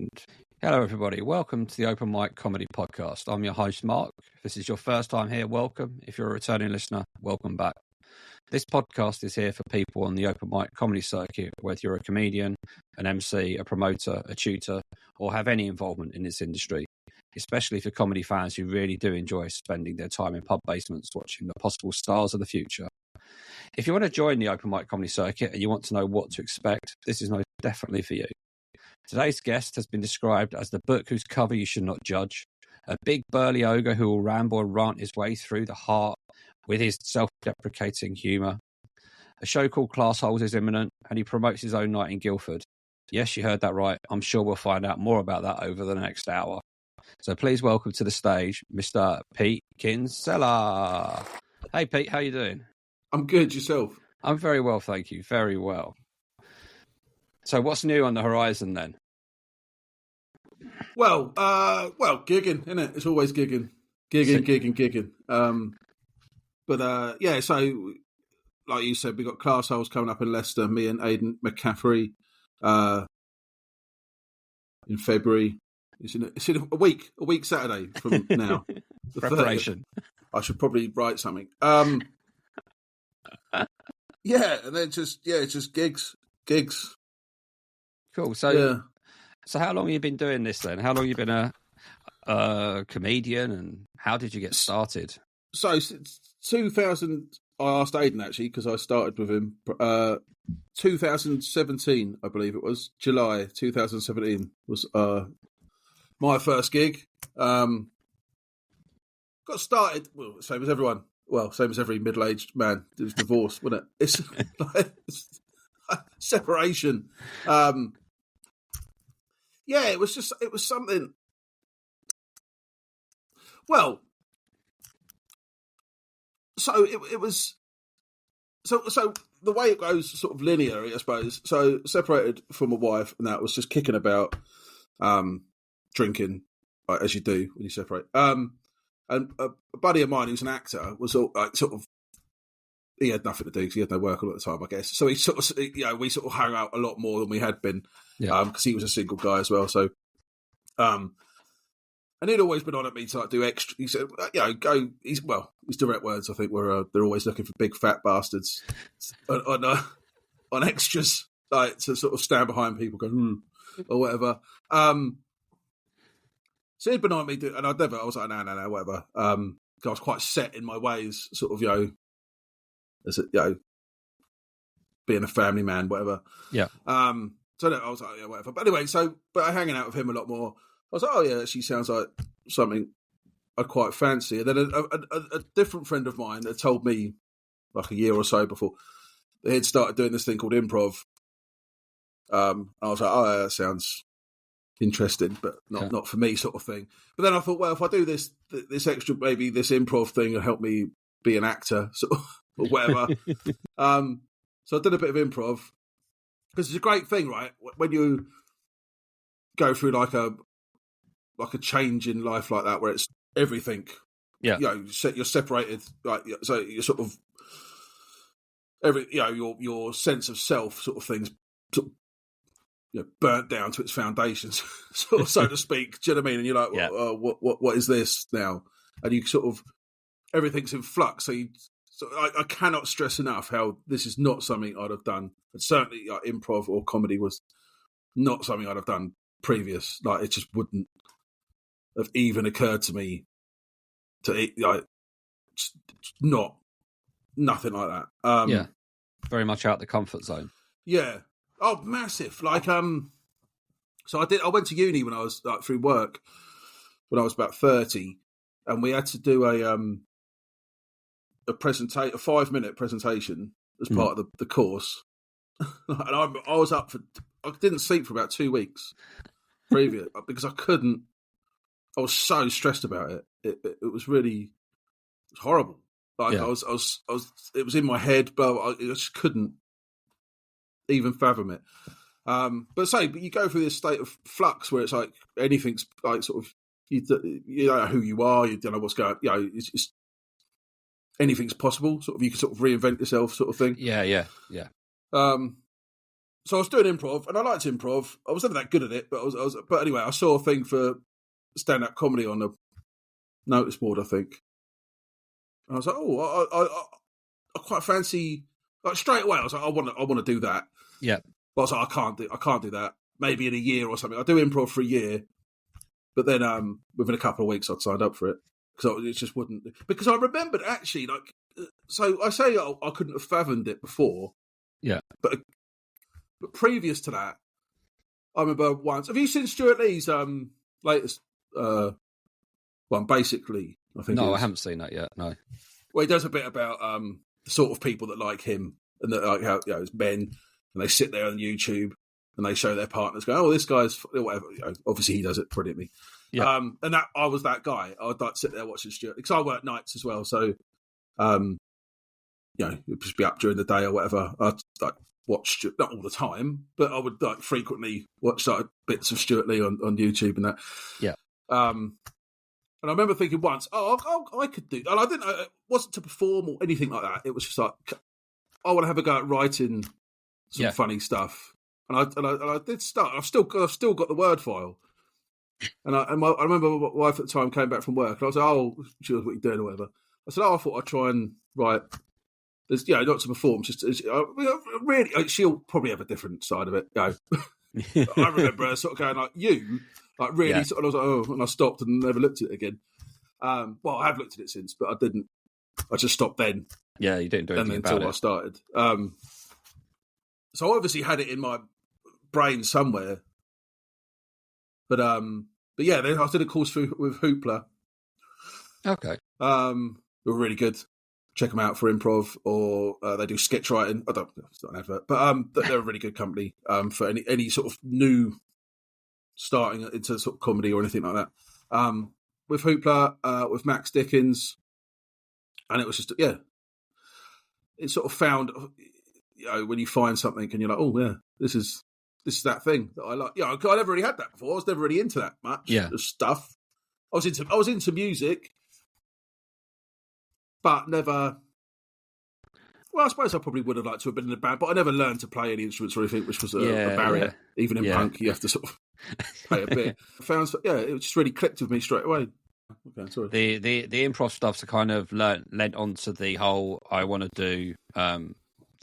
And hello, everybody. Welcome to the Open Mic Comedy Podcast. I'm your host, Marc. If this is your first time here, welcome. If you're a returning listener, welcome back. This podcast is here for people on the open mic comedy circuit, whether you're a comedian, an MC, a promoter, a tutor, or have any involvement in this industry, especially for comedy fans who really do enjoy spending their time in pub basements watching the possible stars of the future. If you want to join the open mic comedy circuit and you want to know what to expect, this is most definitely for you. Today's guest has been described as the book whose cover you should not judge, a big burly ogre who will ramble and rant his way through the heart with his self-deprecating humour. A show called ClassHoles is imminent, and he promotes his own night in Guildford. Yes, you heard that right. I'm sure we'll find out more about that over the next hour. So please welcome to the stage, Mr. Pete Kinsella. Hey, Pete, how you doing? I'm good. Yourself? I'm very well, thank you. Very well. So what's new on the horizon then? Well, gigging, isn't it? It's always gigging. Yeah, so like you said, we got ClassHoles coming up in Leicester, me and Aidan McCaffrey in February. It's in a week Saturday from now. Preparation. 30th. I should probably write something. Yeah, and then just gigs. Cool. So, yeah. So how long have you been doing this then? How long have you been a comedian, and how did you get started? So since 2000, I asked Aidan actually because I started with him. 2017, I believe it was July 2017 was my first gig. Got started same as everyone. Well, same as every middle-aged man. It was divorce, wasn't it? It's separation. Yeah, it was something. Well, so it was. So the way it goes, sort of linear, I suppose. So separated from a wife, and that was just kicking about, drinking, as you do when you separate. And a buddy of mine who's an actor was he had nothing to do because he had no work all the time, I guess. So he we sort of hung out a lot more than we had been, because he was a single guy as well. So, and he'd always been on at me to do extra. He said, go. His direct words, I think, were they're always looking for big fat bastards on extras, like to sort of stand behind people, go or whatever. So he'd been on me, and I was like, no, whatever. I was quite set in my ways, sort of, as being a family man, whatever. Yeah. So I was like, yeah, whatever. But anyway, but hanging out with him a lot more, I was like, oh yeah, she sounds like something I quite fancy. And then a different friend of mine had told me like a year or so before they had started doing this thing called improv. I was like, oh, yeah, that sounds interesting, but not for me, sort of thing. But then I thought, well, if I do this extra, maybe this improv thing will help me be an actor, sort of, or whatever. So I did a bit of improv because it's a great thing, right? When you go through like a change in life like that, where it's everything. Yeah, you're separated, like so you're sort of your sense of self, sort of things, sort of, burnt down to its foundations, so to speak. Do you know what I mean? And you're like, what is this now? And you sort of everything's in flux. So I cannot stress enough how this is not something I'd have done. And certainly improv or comedy was not something I'd have done previous. Like it just wouldn't have even occurred to me to nothing like that. Very much out the comfort zone. Yeah. Oh, massive. Like so I went to uni when I was through work when I was about 30, and we had to do a 5-minute presentation as part of the course. And I was up I didn't sleep for about 2 weeks previous because I was so stressed about it. It was horrible. Like I was it was in my head, but I just couldn't even fathom it. But you go through this state of flux where it's like anything's like sort of you don't know who you are, you don't know what's going. It's anything's possible. Sort of you can sort of reinvent yourself, sort of thing. Yeah. So I was doing improv, and I liked improv. I was never that good at it, but But anyway, I saw a thing for stand-up comedy on the notice board, I think. And I was like, I quite fancy. Like straight away, I was like, I want to do that. Yeah. But I was like, I can't do that. Maybe in a year or something. I do improv for a year, but then within a couple of weeks, I'd signed up for it because it just wouldn't. Because I remembered actually, like, so I say I couldn't have fathomed it before. Yeah. But previous to that, I remember once. Have you seen Stuart Lee's latest one? Basically, I think. No, I haven't seen that yet. No. Well, he does a bit about the sort of people that like him and that like how it's men, and they sit there on YouTube and they show their partners, go, "Oh, this guy's whatever." Obviously, he does it brilliantly. Yeah. And that I was that guy. I would like sit there watching Stuart because I work nights as well, so it'd just be up during the day or whatever. I'd like watch Stuart, not all the time, but I would like frequently watch like bits of Stuart Lee on YouTube and that. Yeah. And I remember thinking once, I could do, and I didn't. It wasn't to perform or anything like that. It was just like I want to have a go at writing some funny stuff, and I did start. I've still got the Word file, and I remember my wife at the time came back from work, and I was like, "Oh, she was what you doing or whatever." I said, I thought I'd try and write. There's, not to perform, just really. She'll probably have a different side of it. I remember her sort of going like, "You." Like really, and I was like, oh, and I stopped and never looked at it again. Well, I have looked at it since, but I didn't. I just stopped then. Yeah, you didn't do anything about it until I started. So I obviously had it in my brain somewhere, but yeah, I did a course with Hoopla. Okay. They were really good. Check them out for improv, or they do sketch writing. I don't. It's not an advert, but they're a really good company for any sort of new. Starting into sort of comedy or anything like that. With Hoopla, with Max Dickens, and it was just it sort of found when you find something and you're like, oh yeah, this is that thing that I like. I never really had that before. I was never really into that much stuff. I was into music, but never. Well, I suppose I probably would have liked to have been in a band, but I never learned to play any instruments or anything, which was a barrier. Yeah. Even in punk, you have to sort of play a bit. I found, it just really clicked with me straight away. Okay, sorry. The improv stuff's a kind of led onto the whole I want to do the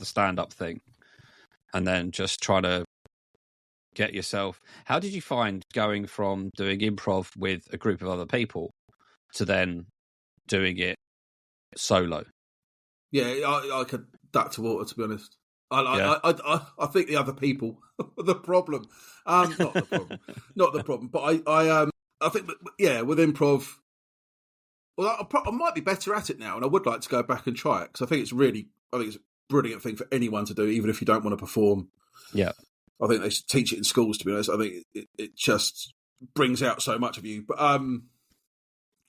stand-up thing, and then just try to get yourself. How did you find going from doing improv with a group of other people to then doing it solo? Yeah, I could duck to water, to be honest. I think the other people are the problem. Not the problem. Not the problem. But I think that, with improv, well, I might be better at it now, and I would like to go back and try it because I think it's a brilliant thing for anyone to do, even if you don't want to perform. Yeah, I think they should teach it in schools. To be honest, I think it just brings out so much of you. But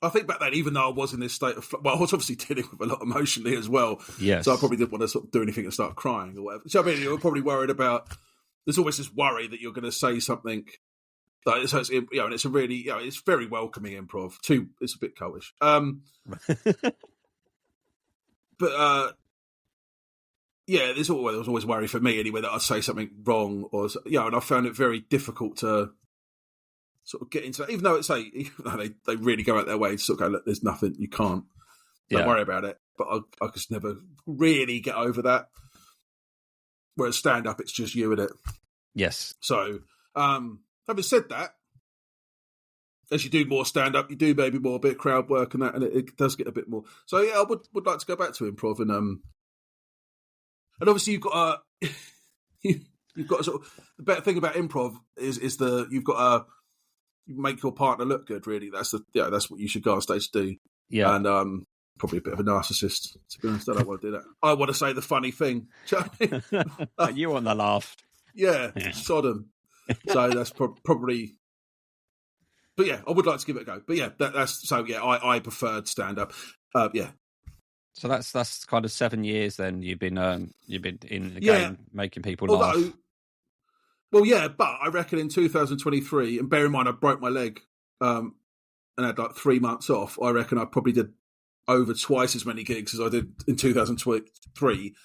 I think back then, even though I was in this state of, I was obviously dealing with a lot emotionally as well. Yes. So I probably didn't want to sort of do anything and start crying or whatever. So I mean, you're probably worried about. There's always this worry that you're going to say something. So it's and it's a really it's very welcoming improv. It's a bit coldish. But there was always worry for me anyway that I'd say something wrong or and I found it very difficult to sort of get into that, even though they really go out their way to sort of go, look, there's nothing, you can't, don't worry about it. But I just never really get over that. Whereas stand up, it's just you in it. Yes. So, having said that, as you do more stand up, you do maybe more bit of crowd work and that, and it does get a bit more. So I would like to go back to improv and obviously you've got you've got sort of the better thing about improv is you've got you make your partner look good. Really, that's what you should go on stage to do. Yeah, and probably a bit of a narcissist, to be honest. I don't want to do that. I want to say the funny thing. You want the laugh? Yeah. Sodom. So that's probably. But yeah, I would like to give it a go. But yeah, that's so. Yeah, I preferred stand up. Yeah. So that's kind of 7 years. Then you've been in the game making people laugh. Well, yeah, but I reckon in 2023, and bear in mind I broke my leg and had like 3 months off, I reckon I probably did over twice as many gigs as I did in 2023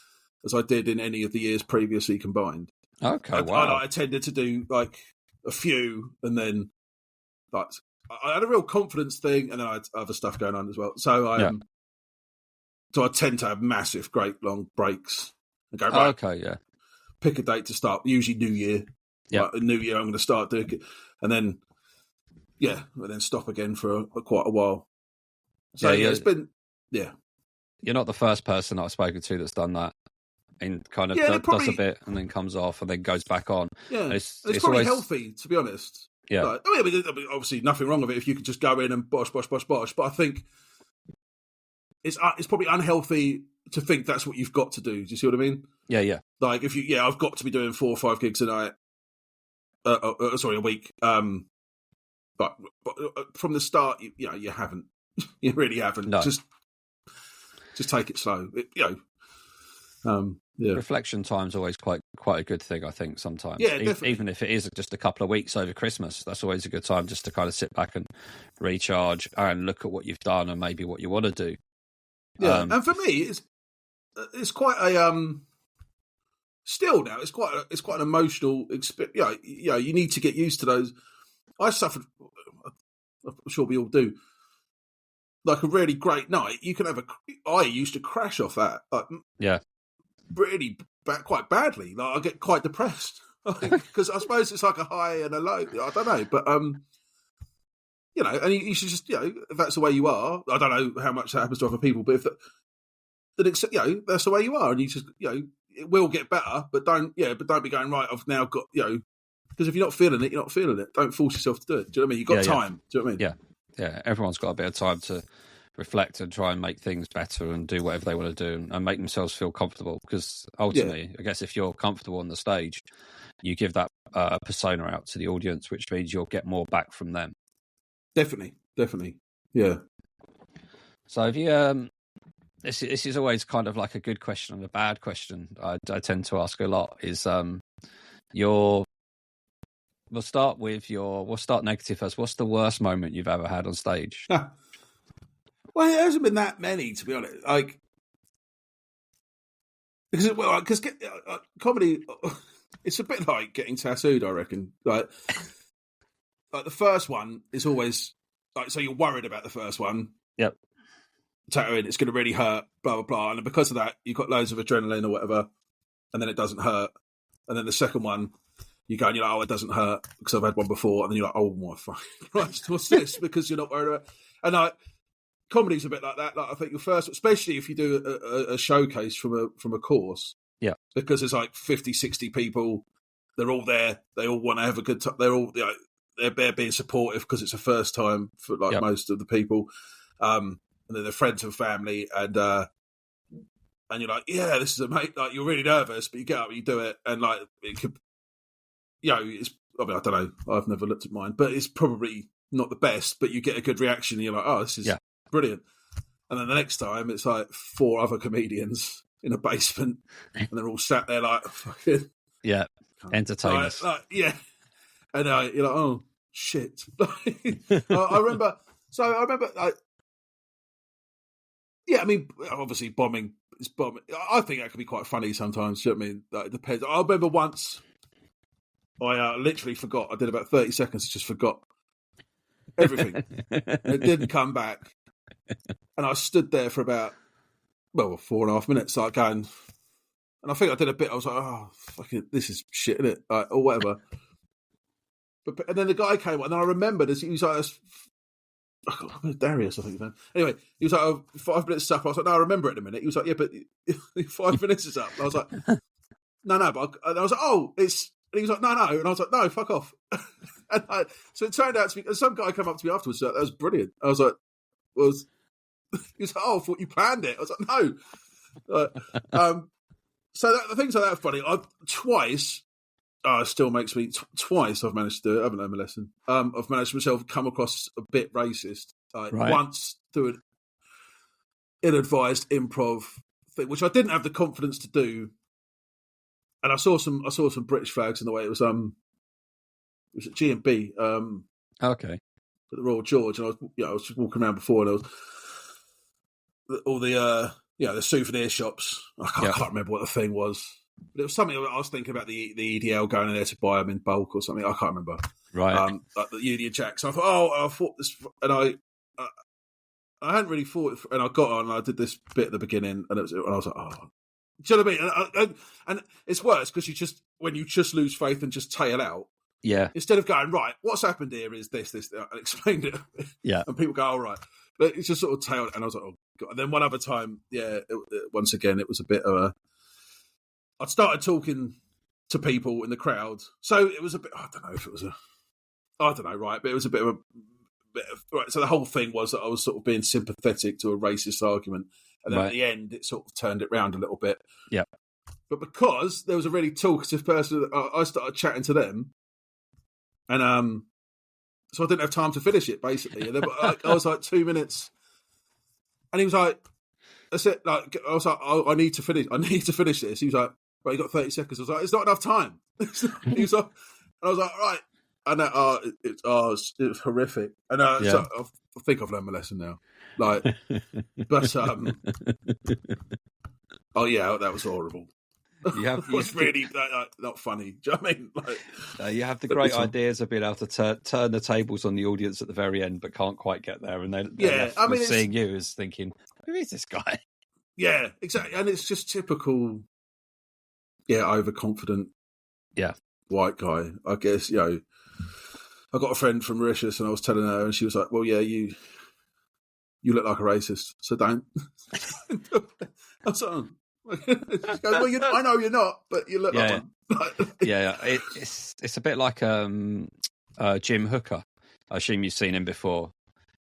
as I did in any of the years previously combined. Okay, wow. I tended to do like a few, and then like I had a real confidence thing, and then I had other stuff going on as well. So so I tend to have massive, great long breaks and go right. Okay, yeah. Pick a date to start. Usually New Year. Yeah, like, New Year I'm going to start doing it, and then stop again for quite a while. So it's been You're not the first person I've spoken to that's done that. And kind of does a bit and then comes off and then goes back on. Yeah, it's probably always healthy, to be honest. Yeah. Like, I mean, obviously nothing wrong with it if you could just go in and bosh. But I think it's probably unhealthy to think that's what you've got to do. Do you see what I mean? Yeah, yeah. Like if I've got to be doing 4 or 5 gigs a night. A week. But from the start, you haven't. You really haven't. No. Just take it slow. Reflection time's always quite a good thing, I think, sometimes. Yeah, definitely. Even if it is just a couple of weeks over Christmas, that's always a good time just to kind of sit back and recharge and look at what you've done and maybe what you want to do. Yeah, and for me, it's quite a still now. It's quite an emotional experience. You need to get used to those. I suffered. I'm sure we all do. Like a really great night, you can have I used to crash off that. Really quite badly. Like I get quite depressed because I suppose it's like a high and a low. I don't know, but and you should just if that's the way you are. I don't know how much that happens to other people, but if that's the way you are, and you just it will get better, but don't be going right. I've now got because if you're not feeling it, you're not feeling it. Don't force yourself to do it. Do you know what I mean? You've got time. Do you know what I mean? Yeah. Everyone's got a bit of time to reflect and try and make things better and do whatever they want to do and make themselves feel comfortable. Because ultimately, I guess if you're comfortable on the stage, you give that persona out to the audience, which means you'll get more back from them. Definitely, yeah. So if you this is always kind of like a good question and a bad question. I tend to ask a lot. Is We'll start negative first. What's the worst moment you've ever had on stage? Well, it hasn't been that many, to be honest. Like, because comedy, it's a bit like getting tattooed, I reckon. Like the first one is always like, so you're worried about the first one. Yep. Tattooing, it's going to really hurt, blah, blah, blah. And because of that, you've got loads of adrenaline or whatever, and then it doesn't hurt. And then the second one, you go and you're like, oh, it doesn't hurt because I've had one before. And then you're like, oh my fucking Christ, what's this? Because you're not worried about it. And comedy's a bit like that. Like I think your first, especially if you do a showcase from a course. Yeah. Because there's like 50, 60 people. They're all there. They all want to have a good time. They're all, they're being supportive because it's a first time for most of the people. And then they're friends and family. And you're like, yeah, this is amazing. Like you're really nervous, but you get up and you do it. And like, it could, it's, I don't know. I've never looked at mine, but it's probably not the best, but you get a good reaction and you're like, oh, this is brilliant. And then the next time it's like 4 other comedians in a basement and they're all sat there like, fucking. Yeah. Entertainers. And you're like, oh, shit. I remember, I mean, obviously bombing is bombing. I think that can be quite funny sometimes. You know what I mean? Like, it depends. I remember once I literally forgot. I did about 30 seconds, just forgot everything. It didn't come back. And I stood there for about, 4.5 minutes, like going, and I think I did a bit. I was like, oh, fucking, this is shit, isn't it? Like, or whatever. And then the guy came, and I remembered, he was like, Darius, I think his name. Anyway, he was like, oh, 5 minutes up. I was like, no, I remember it in a minute. He was like, yeah, but 5 minutes is up. And I was like, no, but and I was like, oh, it's, and he was like, no. And I was like, no, fuck off. So it turned out to be, some guy came up to me afterwards, like, that was brilliant. I was like, he was like, oh, I thought you planned it. I was like, no. So things like that are funny. Twice, it still makes me, twice I've managed to do it. I haven't learned my lesson. I've managed to myself come across a bit racist. Once through an ill-advised improv thing, which I didn't have the confidence to do. And I saw some British flags in the way. It was at G&B. Okay. At the Royal George, and I was just walking around before, and there was all the souvenir shops. I can't remember what the thing was. But it was something I was thinking about the EDL going in there to buy them in bulk or something. I can't remember. Right. Like the Union Jack. So I thought, I thought this, and I hadn't really thought, and I got on and I did this bit at the beginning, and I was like, oh. Do you know what I mean? And it's worse because when you just lose faith and just tail out. Yeah. Instead of going, right, what's happened here is this, and explained it. Yeah. And people go, all right. But it's just sort of tailed, and I was like, oh, God. And then one other time, once again, it was a bit of a... I'd started talking to people in the crowd. So it was a bit... I don't know if it was a... I don't know, right? But it was a bit of... Right, so the whole thing was that I was sort of being sympathetic to a racist argument. And then at the end, it sort of turned it round a little bit. Yeah. But because there was a really talkative person, I started chatting to them. And so I didn't have time to finish it, basically. And then, I was like 2 minutes. And he was like, that's it. Like, I was like, I need to finish this. He was like, right, you got 30 seconds. I was like, it's not enough time. He was like, and I was like, right. And it was horrific. And so I think I've learned my lesson now. Like, but oh yeah, that was horrible. It was really not funny. Do you know what I mean? Like, you have the great ideas of being able to turn the tables on the audience at the very end, but can't quite get there. And then seeing you as thinking, who is this guy? Yeah, exactly. And it's just typical, overconfident, white guy. I guess, I got a friend from Mauritius, and I was telling her, and she was like, "Well, yeah, you look like a racist, so don't." I was like, goes, well, I know you're not, but you look like one. It's a bit like Jim Hooker. I assume you've seen him before.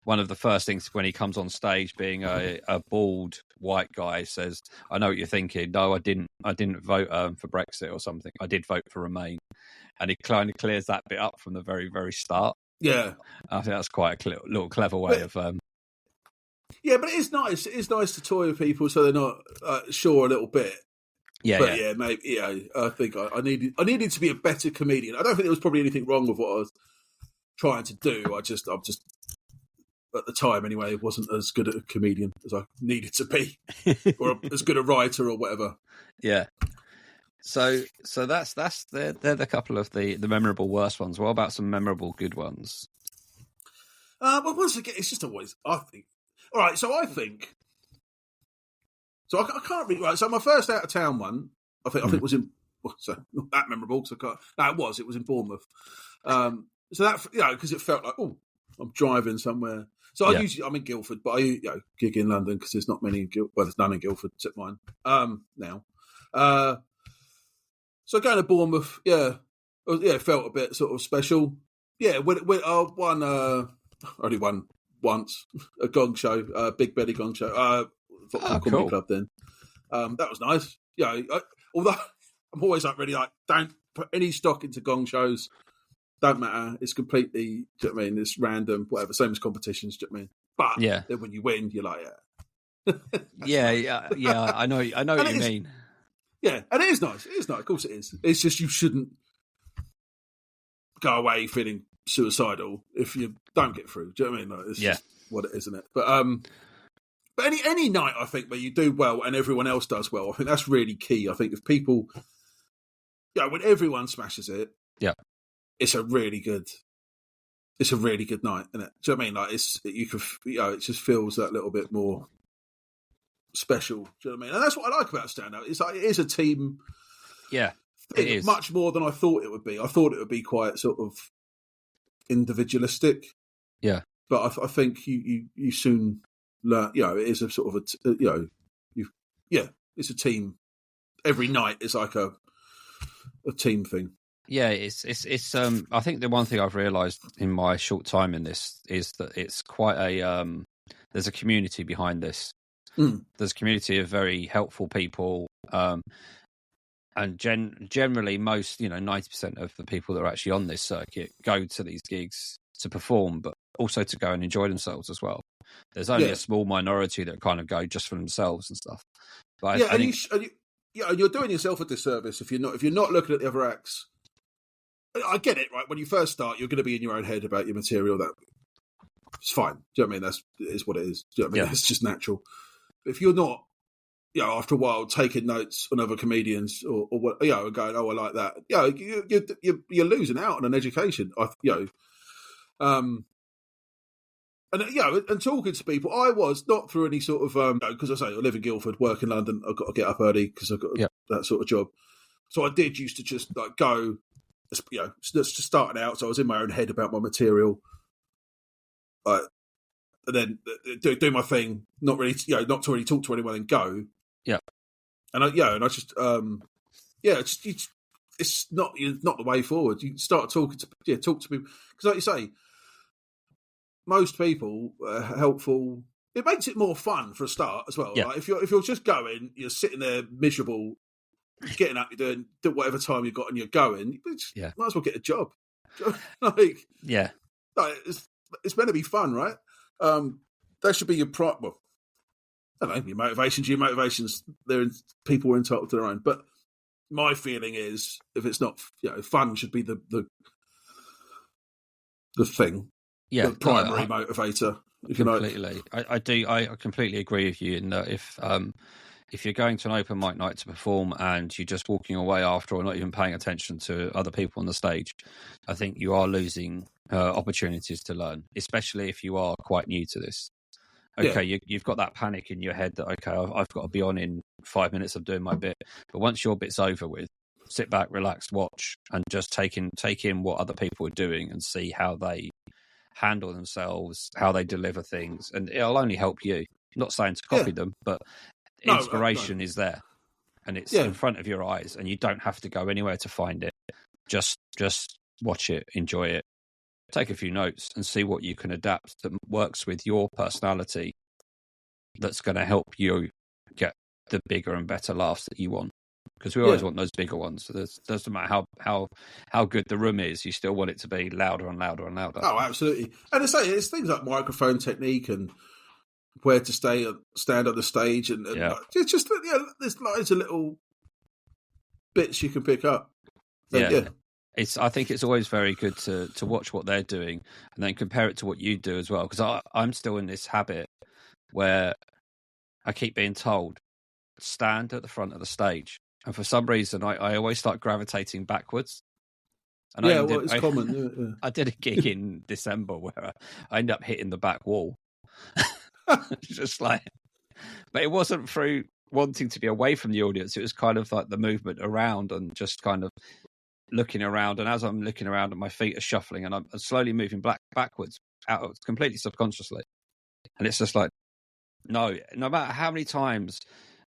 One of the first things when he comes on stage, being a bald white guy, says, "I know what you're thinking. No, I didn't vote for Brexit or something. I did vote for Remain." And he kind of clears that bit up from the very, very start. Yeah, I think that's quite a little clever way of. Yeah, but it is nice. It is nice to toy with people so they're not sure a little bit. Yeah, maybe. I think I needed to be a better comedian. I don't think there was probably anything wrong with what I was trying to do. I'm just at the time anyway, wasn't as good a comedian as I needed to be, or as good a writer or whatever. Yeah. So that's they're the couple of the memorable worst ones. What about some memorable good ones? Well, once again, it's just always, I think. All right, so I think. So I can't really. Right, so my first out of town one, I think was in. So not that memorable. So it was in Bournemouth. So that because it felt like I'm driving somewhere. So I'm in Guildford, but I gig in London because there's not many in Guildford. Well, there's none in Guildford except mine. Now. So going to Bournemouth, it felt a bit sort of special. Yeah, I only won once, a gong show, Big Betty gong show, football comedy club then. That was nice. Although I'm always really don't put any stock into gong shows. Don't matter. It's completely, do you know what I mean? It's random, whatever. Same as competitions, do you know what I mean? But then when you win, you're like, I know what you mean. Yeah, and it is nice. It is nice. Of course it is. It's just you shouldn't go away feeling suicidal if you don't get through. Do you know what I mean? It's just what it is, isn't it? But any night, I think, where you do well and everyone else does well, I think that's really key. I think if people, when everyone smashes it, it's a really good night, isn't it? Do you know what I mean? Like it just feels that little bit more special. Do you know what I mean? And that's what I like about stand-up. It's like it is a team. Yeah, it is much more than I thought it would be. I thought it would be quite sort of individualistic. Yeah, but I think you soon learn. It is a sort of it's a team. Every night is like a team thing. Yeah, it's. I think the one thing I've realised in my short time in this is that it's quite a. There's a community behind this. There's a community of very helpful people, and generally most 90% of the people that are actually on this circuit go to these gigs to perform, but also to go and enjoy themselves as well. There's only a small minority that kind of go just for themselves and stuff. But I think... you're doing yourself a disservice if you're not looking at the other acts. I get it, right? When you first start, you're going to be in your own head about your material. That it's fine. Do you know what I mean? It is what it is. Do you know what I mean? It's just natural. If you're not, after a while, taking notes on other comedians or what, and going, oh, I like that. You're losing out on an education. And talking to people, I was not through any sort of because I say I live in Guildford, work in London. I've got to get up early because I've got that sort of job. So I did used to just go, just starting out. So I was in my own head about my material, and then do my thing. Not really, not to really talk to anyone and go. Yeah, and I just it's not the way forward. You start talking to talk to people because, like you say, most people are helpful. It makes it more fun for a start as well. Yeah. Like if you're just going, you're sitting there miserable, getting up, you're doing whatever time you've got, and you're going. Might as well get a job. It's meant to be fun, right? That should be your well, I don't know, your motivations. People are entitled to their own, but my feeling is if it's not, fun should be the thing. Yeah, the primary motivator. Completely. I completely agree with you in that if you're going to an open mic night to perform and you're just walking away after or not even paying attention to other people on the stage, I think you are losing opportunities to learn, especially if you are quite new to this. Okay, you've got that panic in your head that, okay, I've got to be on in 5 minutes of doing my bit. But once your bit's over with, sit back, relax, watch, and just take in what other people are doing and see how they handle themselves, how they deliver things. And it'll only help you. I'm not saying to copy them, but inspiration is there. And it's in front of your eyes, and you don't have to go anywhere to find it. Just watch it, enjoy it. Take a few notes and see what you can adapt that works with your personality that's going to help you get the bigger and better laughs that you want. Because we always want those bigger ones. So it doesn't matter how good the room is, you still want it to be louder and louder and louder. Oh, absolutely. And it's things like microphone technique and where to stand on the stage. And it's just, there's loads of little bits you can pick up. And, I think it's always very good to watch what they're doing and then compare it to what you do as well. Because I'm still in this habit where I keep being told, stand at the front of the stage. And for some reason, I always start gravitating backwards. And it's common. I did a gig in December where I ended up hitting the back wall. Just but it wasn't through wanting to be away from the audience. It was kind of like the movement around and just kind of looking around, and as I'm looking around and my feet are shuffling and I'm slowly moving backwards completely subconsciously, and it's just like no matter how many times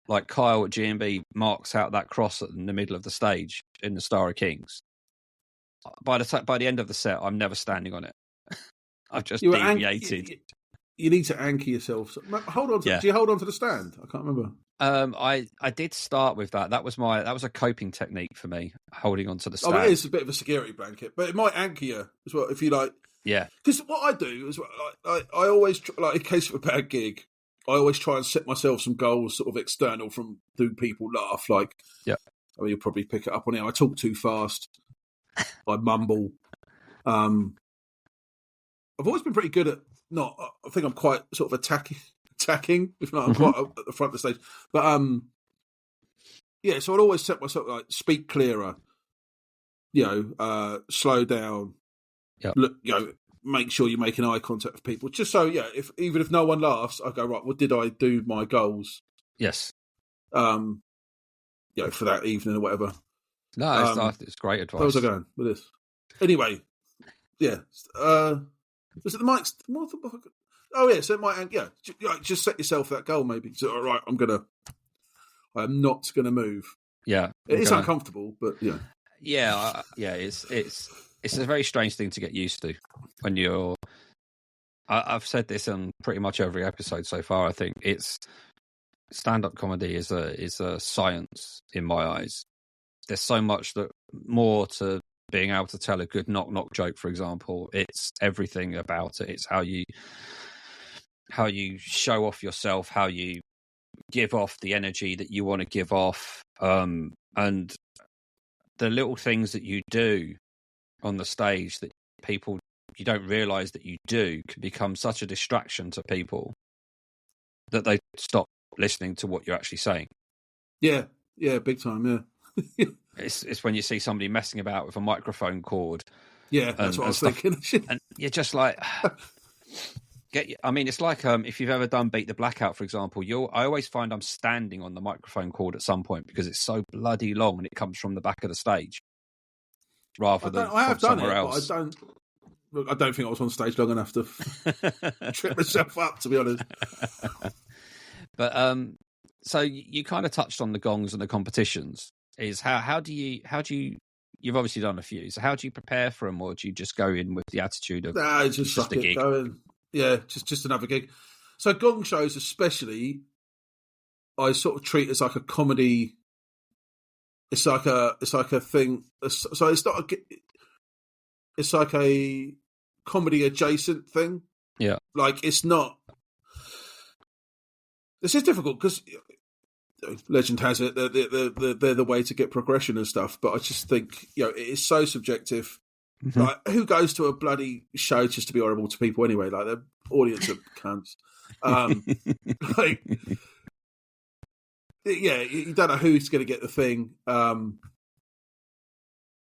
like Kyle at G&B marks out that cross in the middle of the stage in the Star of Kings, by the end of the set I'm never standing on it. I've just deviated. You need to anchor yourself. Hold on. Do you hold on to the stand? I can't remember. I did start with that. That was a coping technique for me, holding on to the stand. It is a bit of a security blanket, but it might anchor you as well if you like. Yeah. Because what I do is, I always in case of a bad gig, I always try and set myself some goals, sort of external from do people laugh. Like, I mean, you'll probably pick it up on it. I talk too fast. I mumble. I've always been pretty good at I think I'm quite sort of attacking, if not, I'm quite at the front of the stage. But so I'd always set myself like speak clearer, slow down, look, make sure you're making eye contact with people. Just so, even if no one laughs, I go, right, what did I do my goals? Yes. For that evening or whatever. No, it's great advice. Where was I going with this? Anyway, was it the mics? Oh, yeah, so it might, just set yourself that goal maybe. So, all right, I'm not going to move. Yeah. It is uncomfortable, but yeah. Yeah, it's a very strange thing to get used to when you're... I've said this on pretty much every episode so far, I think. Stand-up comedy is a science in my eyes. There's so much more to being able to tell a good knock-knock joke, for example. It's everything about it. It's how you show off yourself, how you give off the energy that you want to give off, and the little things that you do on the stage that you don't realize that you do can become such a distraction to people that they stop listening to what you're actually saying. Yeah, big time. Yeah, It's when you see somebody messing about with a microphone cord. yeah, that's what I was stuff, thinking. and you're just like, I mean, it's like if you've ever done Beat the Blackout, for example. I always find I'm standing on the microphone cord at some point because it's so bloody long and it comes from the back of the stage rather than I have from done somewhere it, else. but I don't think I was on stage long enough to trip myself up, to be honest. But so you kind of touched on the gongs and the competitions. Is how do you you've obviously done a few. So how do you prepare for them, or do you just go in with the attitude of Just suck suck a it, gig? go in. Yeah, just another gig. So gong shows, especially, I sort of treat as like a comedy. It's like a thing. So it's not it's like a comedy adjacent thing. Yeah, like it's not. This is difficult because legend has it that they're the way to get progression and stuff. But I just think it is so subjective. mm-hmm. Like, who goes to a bloody show just to be horrible to people anyway? Like, the audience are cunts. Like, yeah, you don't know who's going to get the thing.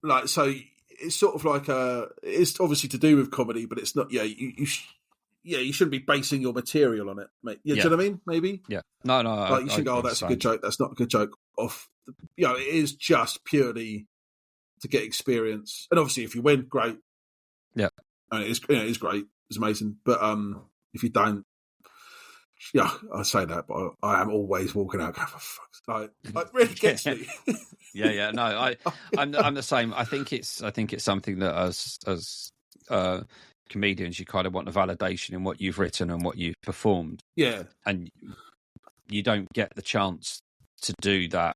Like, so it's sort of like it's obviously to do with comedy, but it's not. Yeah, you shouldn't be basing your material on it, mate. Do you know what I mean? Maybe. Yeah. No. Like, you shouldn't go, "Oh, that's a good joke." That's not a good joke. It is just purely to get experience, and obviously, if you win, great. Yeah, and it is great. It's amazing. But if you don't, yeah, I say that, but I am always walking out going, "For fuck's sake!" Like, really gets me. Yeah. No, I'm the same. I think it's something that as comedians, you kind of want the validation in what you've written and what you've performed. Yeah, and you don't get the chance to do that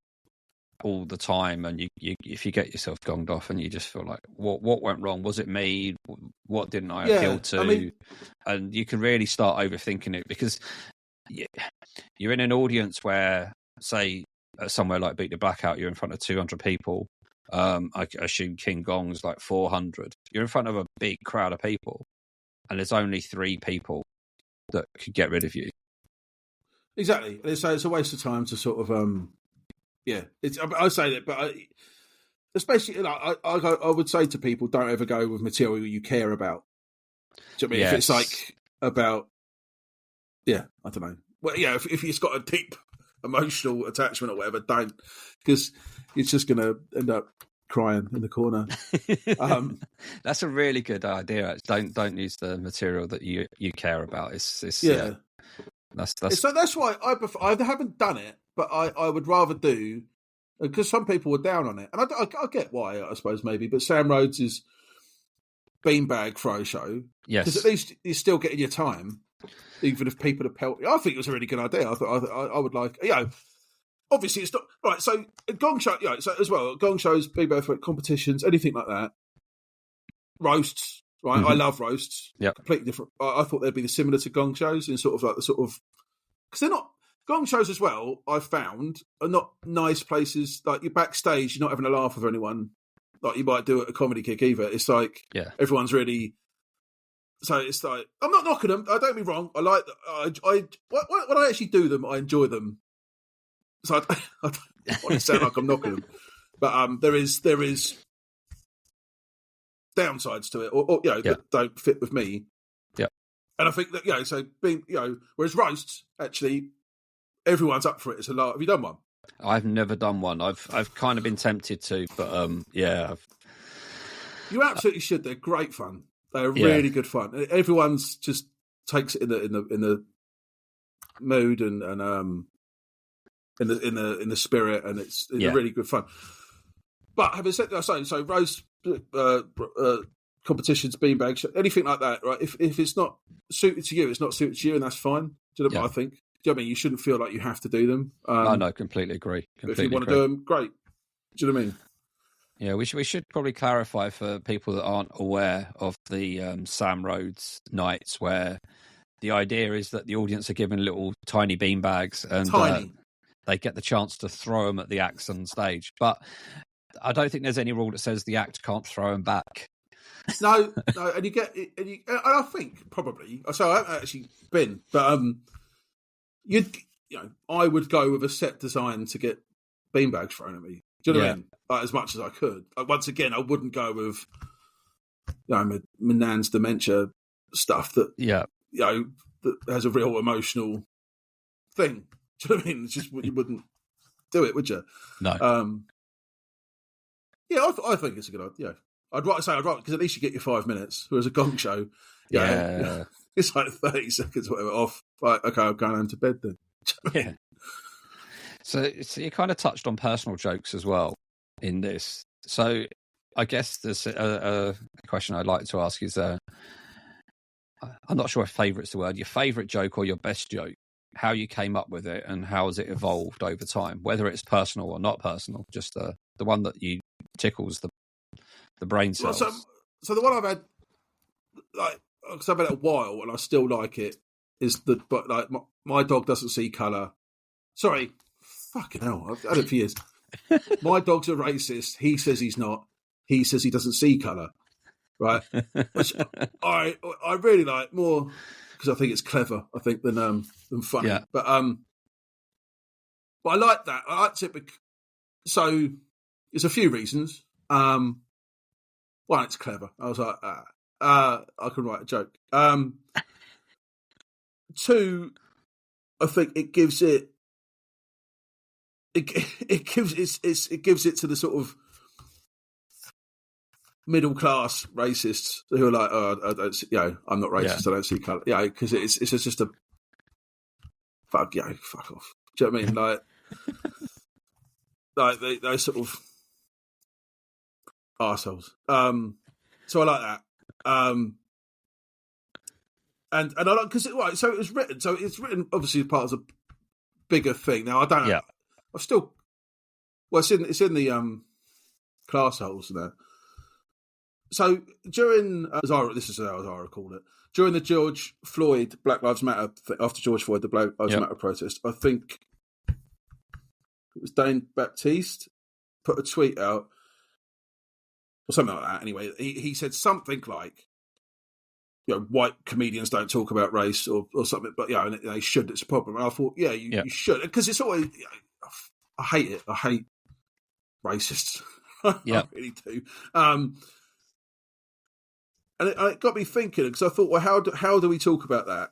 all the time, and you if you get yourself gonged off and you just feel like what went wrong, was it me, what didn't I appeal to? And you can really start overthinking it because you're in an audience where, say, somewhere like Beat the Blackout, you're in front of 200 people. I assume King Gong's like 400. You're in front of a big crowd of people, and there's only 3 people that could get rid of you. Exactly. So it's a waste of time to sort of I say that, but especially I would say to people, don't ever go with material you care about. Do you know what I mean? Yes. If it's like about, I don't know. Well, if it's got a deep emotional attachment or whatever, don't, because it's just going to end up crying in the corner. That's a really good idea. Don't use the material that you care about. It's That's so that's why I haven't done it, but I would rather do, because some people were down on it, and I get why, I suppose, maybe. But Sam Rhodes' beanbag throw show, yes, because at least you're still getting your time, even if people are pelting. I think it was a really good idea. I would like, obviously it's not right. So gong show, so as well, gong shows, beanbag competitions, anything like that, roasts. Right, I love roasts. Yeah, completely different. I thought they'd be similar to gong shows in sort of like because they're not gong shows as well. I've found are not nice places. Like, you're backstage, you're not having a laugh with anyone like you might do at a comedy kick either. It's like everyone's really. So it's like, I'm not knocking them. Don't be wrong. I like when I actually do them, I enjoy them. So I don't want to sound like I'm knocking them, but there is downsides to it, or that don't fit with me. Yeah, and I think that so being whereas roasts, actually everyone's up for it. It's a lot. Have you done one? I've never done one. I've kind of been tempted to, but you absolutely should. They're great fun. They're really good fun. Everyone's just takes it in the mood and in the spirit, and it's really good fun. But having said that, so roast competitions, beanbags, anything like that, right? If it's not suited to you, it's not suited to you, and that's fine. Do you know what I think? Do you know what I mean? You shouldn't feel like you have to do them. No, completely agree. If you want to do them, great. Do you know what I mean? Yeah, we should probably clarify for people that aren't aware of the Sam Rhodes nights, where the idea is that the audience are given little tiny beanbags and they get the chance to throw them at the acts on stage. But I don't think there's any rule that says the act can't throw them back. No, and I think probably. So I haven't actually been, but I would go with a set design to get beanbags thrown at me. Do you know what I Yeah. mean? Like, as much as I could. Like, once again, I wouldn't go with my nan's dementia stuff that that has a real emotional thing. Do you know what I mean? It's just you wouldn't do it, would you? No. I think it's a good idea. I'd rather because at least you get your 5 minutes. Whereas a gong show, it's like 30 seconds or whatever off. Like, okay, I'm going home to bed then. Yeah. So you kind of touched on personal jokes as well in this. So I guess there's a question I'd like to ask is, I'm not sure if favourite's the word, your favourite joke or your best joke, how you came up with it and how has it evolved over time, whether it's personal or not personal, just the one that you tickles the brain cells. Well, so the one I've had, like, because I've had it a while and I still like it, is but like my dog doesn't see colour. Sorry, fucking hell, I've had it for years. My dog's a racist. He says he's not. He says he doesn't see colour. Right, which I really like more because I think it's clever. I think than funny. Yeah. But I like that. I liked it so there's a few reasons. One, it's clever. I was like, I can write a joke. Two, I think it gives it gives it to the sort of middle class racists who are like, oh, I don't see, I'm not racist. I don't see colour. Yeah, because it's just a fuck. Yeah, fuck off. Do you know what I mean? Like they sort of arseholes. So I like that. And I like because so it was written. So it's written obviously as part of a bigger thing. Now I don't know. Yeah. I've still. Well, it's in the ClassHoles now. So during this is how Zara called it. During the George Floyd Black Lives Matter after George Floyd the Black Lives Matter protest, I think it was Dane Baptiste put a tweet out or something like that. Anyway, he said something like, white comedians don't talk about race or something, but and they should. It's a problem. And I thought, you should, because it's always. I hate it. I hate racists. I really do. And it got me thinking because I thought, well, how do we talk about that?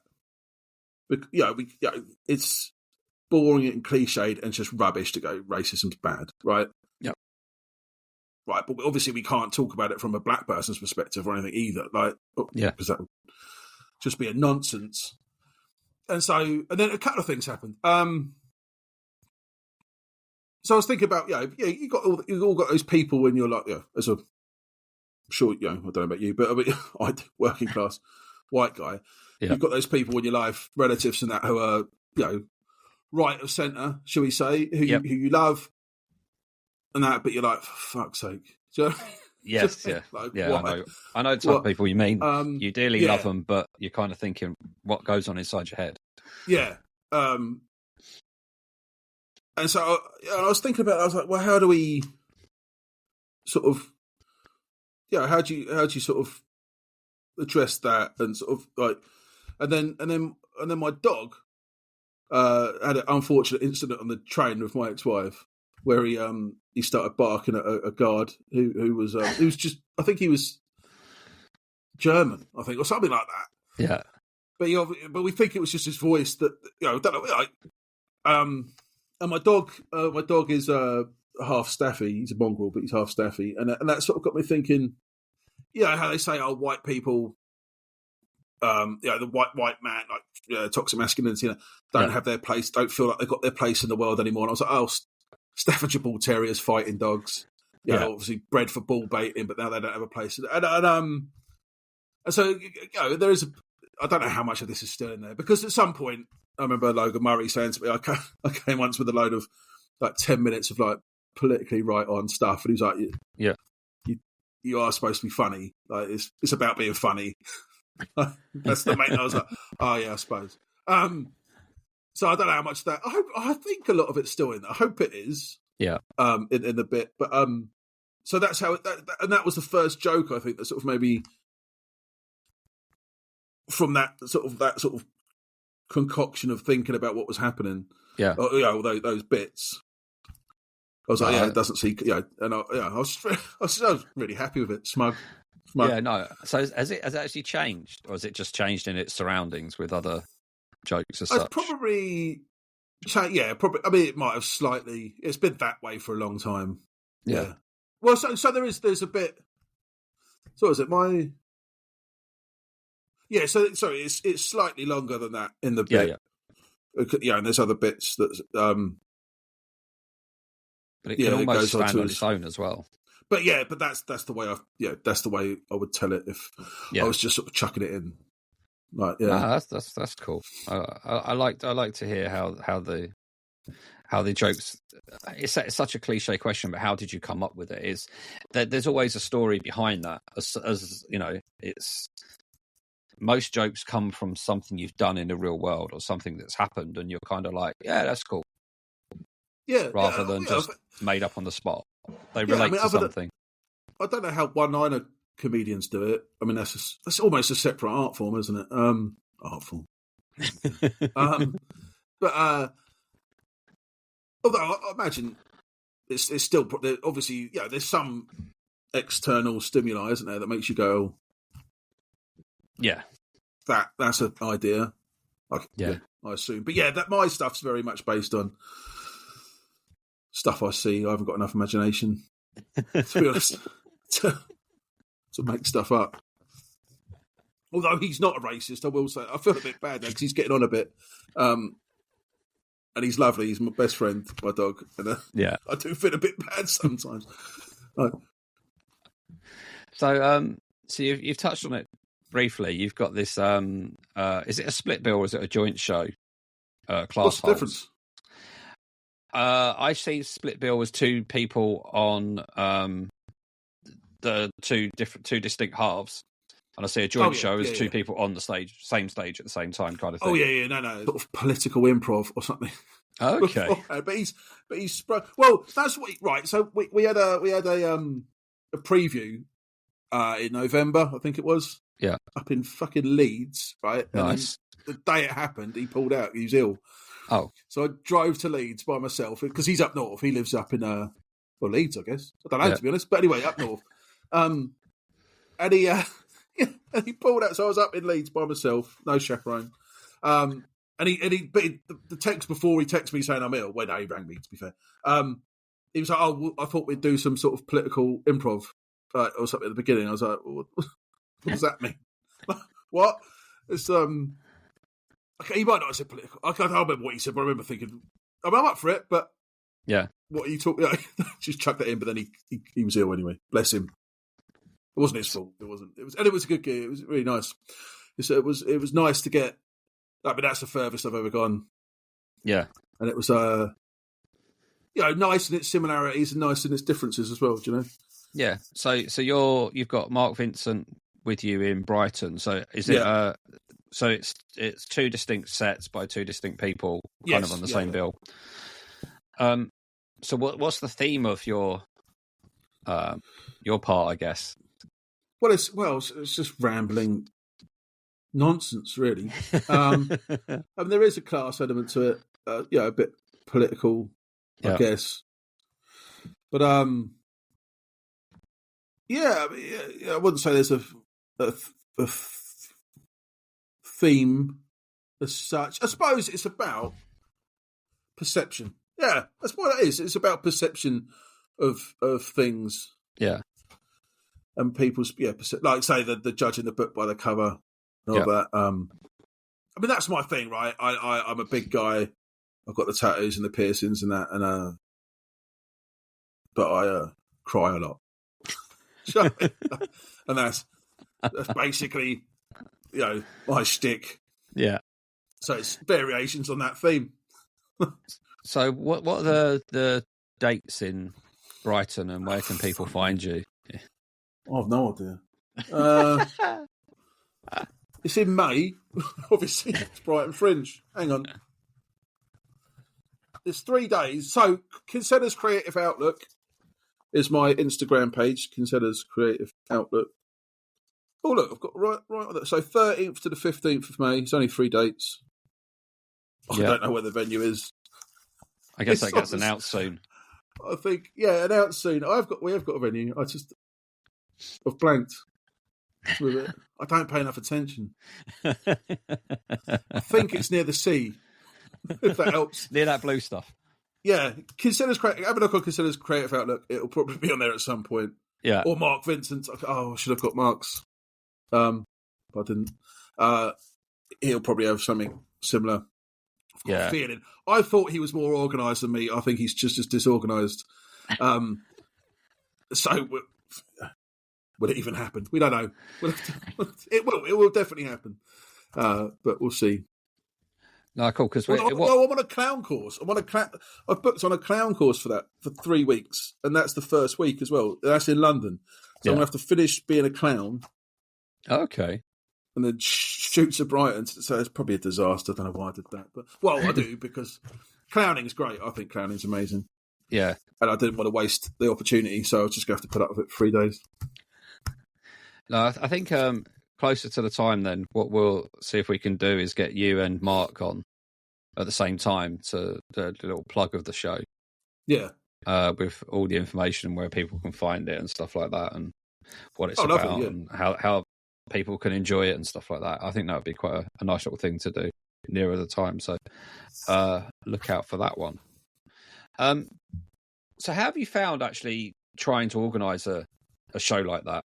It's boring and cliched and just rubbish to go racism's bad, right? Yeah. Right, but obviously we can't talk about it from a black person's perspective or anything either, because that would just be a nonsense. And then a couple of things happened. So I was thinking about, you all got those people when you're like, as a. Sure, I don't know about you, but I mean, working class white guy. Yeah. You've got those people in your life, relatives and that, who are, right of centre, shall we say, who you love, and that. But you're like, for fuck's sake. Yes, yeah, I know the type of people you mean. You dearly love them, but you're kind of thinking, what goes on inside your head? Yeah. And so I was thinking about it, I was like, well, how do we sort of. How do you sort of address that and sort of like, and then my dog had an unfortunate incident on the train with my ex-wife where he started barking at a guard who was just, I think he was German, I think, or something like that. Yeah, but we think it was just his voice that don't know. And my dog is half Staffy. He's a mongrel, but he's half Staffy, and that sort of got me thinking. How they say, white people, the white man, like toxic masculinity, don't have their place, don't feel like they've got their place in the world anymore. And I was like, Staffordshire Bull Terriers fighting dogs, obviously bred for bull baiting, but now they don't have a place. And so there is. I don't know how much of this is still in there, because at some point I remember Logan Murray saying to me, I came once with a load of like 10 minutes of like politically right on stuff, and he was like, you are supposed to be funny. Like it's about being funny. That's the main. I was like, oh yeah, I suppose. So I don't know how much that. I think a lot of it's still in there. I hope it is. Yeah. In the bit, but so that's how. And that was the first joke I think that sort of maybe from that sort of concoction of thinking about what was happening. Yeah. Those bits. was like, it doesn't see, and I was really happy with it. Smug. Yeah, no. So has it actually changed, or has it just changed in its surroundings with other jokes as such? Probably. Probably. I mean, it might have slightly. It's been that way for a long time. Yeah. Well, so there's a bit. So is it my? Yeah. So sorry, it's slightly longer than that in the bit. Yeah. And there's other bits that. But it can almost stand on its own as well. But that's the way that's the way I would tell it if I was just sort of chucking it in. Like, that's cool. I like to hear how the jokes. It's such a cliche question, but how did you come up with it? Is that there's always a story behind that. As you know, it's most jokes come from something you've done in the real world or something that's happened, and you're kind of like, yeah, that's cool. Yeah, rather than just made up on the spot. They relate to something. I don't know how one-liner comedians do it. I mean, that's almost a separate art form, isn't it? Art form. But although I imagine it's still obviously, there's some external stimuli, isn't there, that makes you go, yeah, that's an idea. I assume, but that my stuff's very much based on stuff I see. I haven't got enough imagination, to be honest, to make stuff up. Although he's not a racist, I will say. I feel a bit bad now because he's getting on a bit. And he's lovely. He's my best friend, my dog. And I do feel a bit bad sometimes. So you've touched on it briefly. You've got this. Is it a split bill or is it a joint show? ClassHoles. What's the difference? I see split bill as two people on the two distinct halves, and I see a joint show as two people on the same stage at the same time, kind of thing. Oh yeah, no, sort of political improv or something. Okay, but he's well. That's what right. So we had a preview in November, I think it was. Yeah, up in fucking Leeds, right? Nice. And the day it happened, he pulled out. He was ill. Oh, so I drove to Leeds by myself because he's up north. He lives up in Leeds, I guess. I don't know, to be honest. But anyway, up north. And he pulled out. So I was up in Leeds by myself, no chaperone. But the text before he texted me saying I'm ill. Well, no, he rang me, to be fair. He was like, "Oh, I thought we'd do some sort of political improv or something at the beginning." I was like, "What does that mean?" What? It's Okay, he might not have said political. I can't remember what he said, but I remember thinking, I'm up for it, but what are you talking? Just chuck that in, but then he was ill anyway. Bless him. It wasn't his fault. It wasn't. It was a good gig. It was really nice. It was nice to get. I mean, that's the furthest I've ever gone. Yeah, and it was nice in its similarities and nice in its differences as well. Do you know? Yeah. So you've got Marc Vincent with you in Brighton. So is it so it's two distinct sets by two distinct people, kind of on the same bill. So what's the theme of your part, I guess? Well, it's just rambling nonsense, really. I mean, there is a class element to it, a bit political, I guess. But I wouldn't say there's a theme as such. I suppose it's about perception. Yeah, that's what it is. It's about perception of things. Yeah. And people's like say the judging the book by the cover and all that. I mean, that's my thing, right? I'm a big guy. I've got the tattoos and the piercings and that, but I cry a lot. And that's basically my shtick. Yeah. So it's variations on that theme. So what are the dates in Brighton and where can people find you? I've no idea. It's in May. Obviously, it's Brighton Fringe. Hang on. It's 3 days. So Kinsella's Creative Outlook is my Instagram page, Kinsella's Creative Outlook. Oh, look, I've got right on that. So 13th to the 15th of May. It's only 3 dates. I don't know where the venue is. I guess that gets announced soon. I think, announced soon. We have got a venue. I've blanked with it. I don't pay enough attention. I think it's near the sea, if that helps. Near that blue stuff. Yeah, have a look on Kinsella's Creative Outlook. It'll probably be on there at some point. Yeah. Or Mark Vincent's. I should have got Mark's. But I didn't. He'll probably have something similar. I've got a feeling. I thought he was more organised than me. I think he's just as disorganised. So, will it even happen? We don't know. It will. It will definitely happen. But we'll see. No, cool. Because I'm on a clown course. I've booked on a clown course for 3 weeks, and that's the first week as well. That's in London, so I'm gonna have to finish being a clown. Okay. And then shoot to Brighton. So it's probably a disaster. I don't know why I did that, but I do because clowning is great. I think clowning is amazing. Yeah, and I didn't want to waste the opportunity, so I was just going to have to put up with it for 3 days. No, I think closer to the time, then what we'll see if we can do is get you and Marc on at the same time to do a little plug of the show. Yeah, with all the information where people can find it and stuff like that, and what it's about, and how people can enjoy it and stuff like that. I think that would be quite a nice little thing to do nearer the time. So look out for that one. So how have you found actually trying to organise a show like that?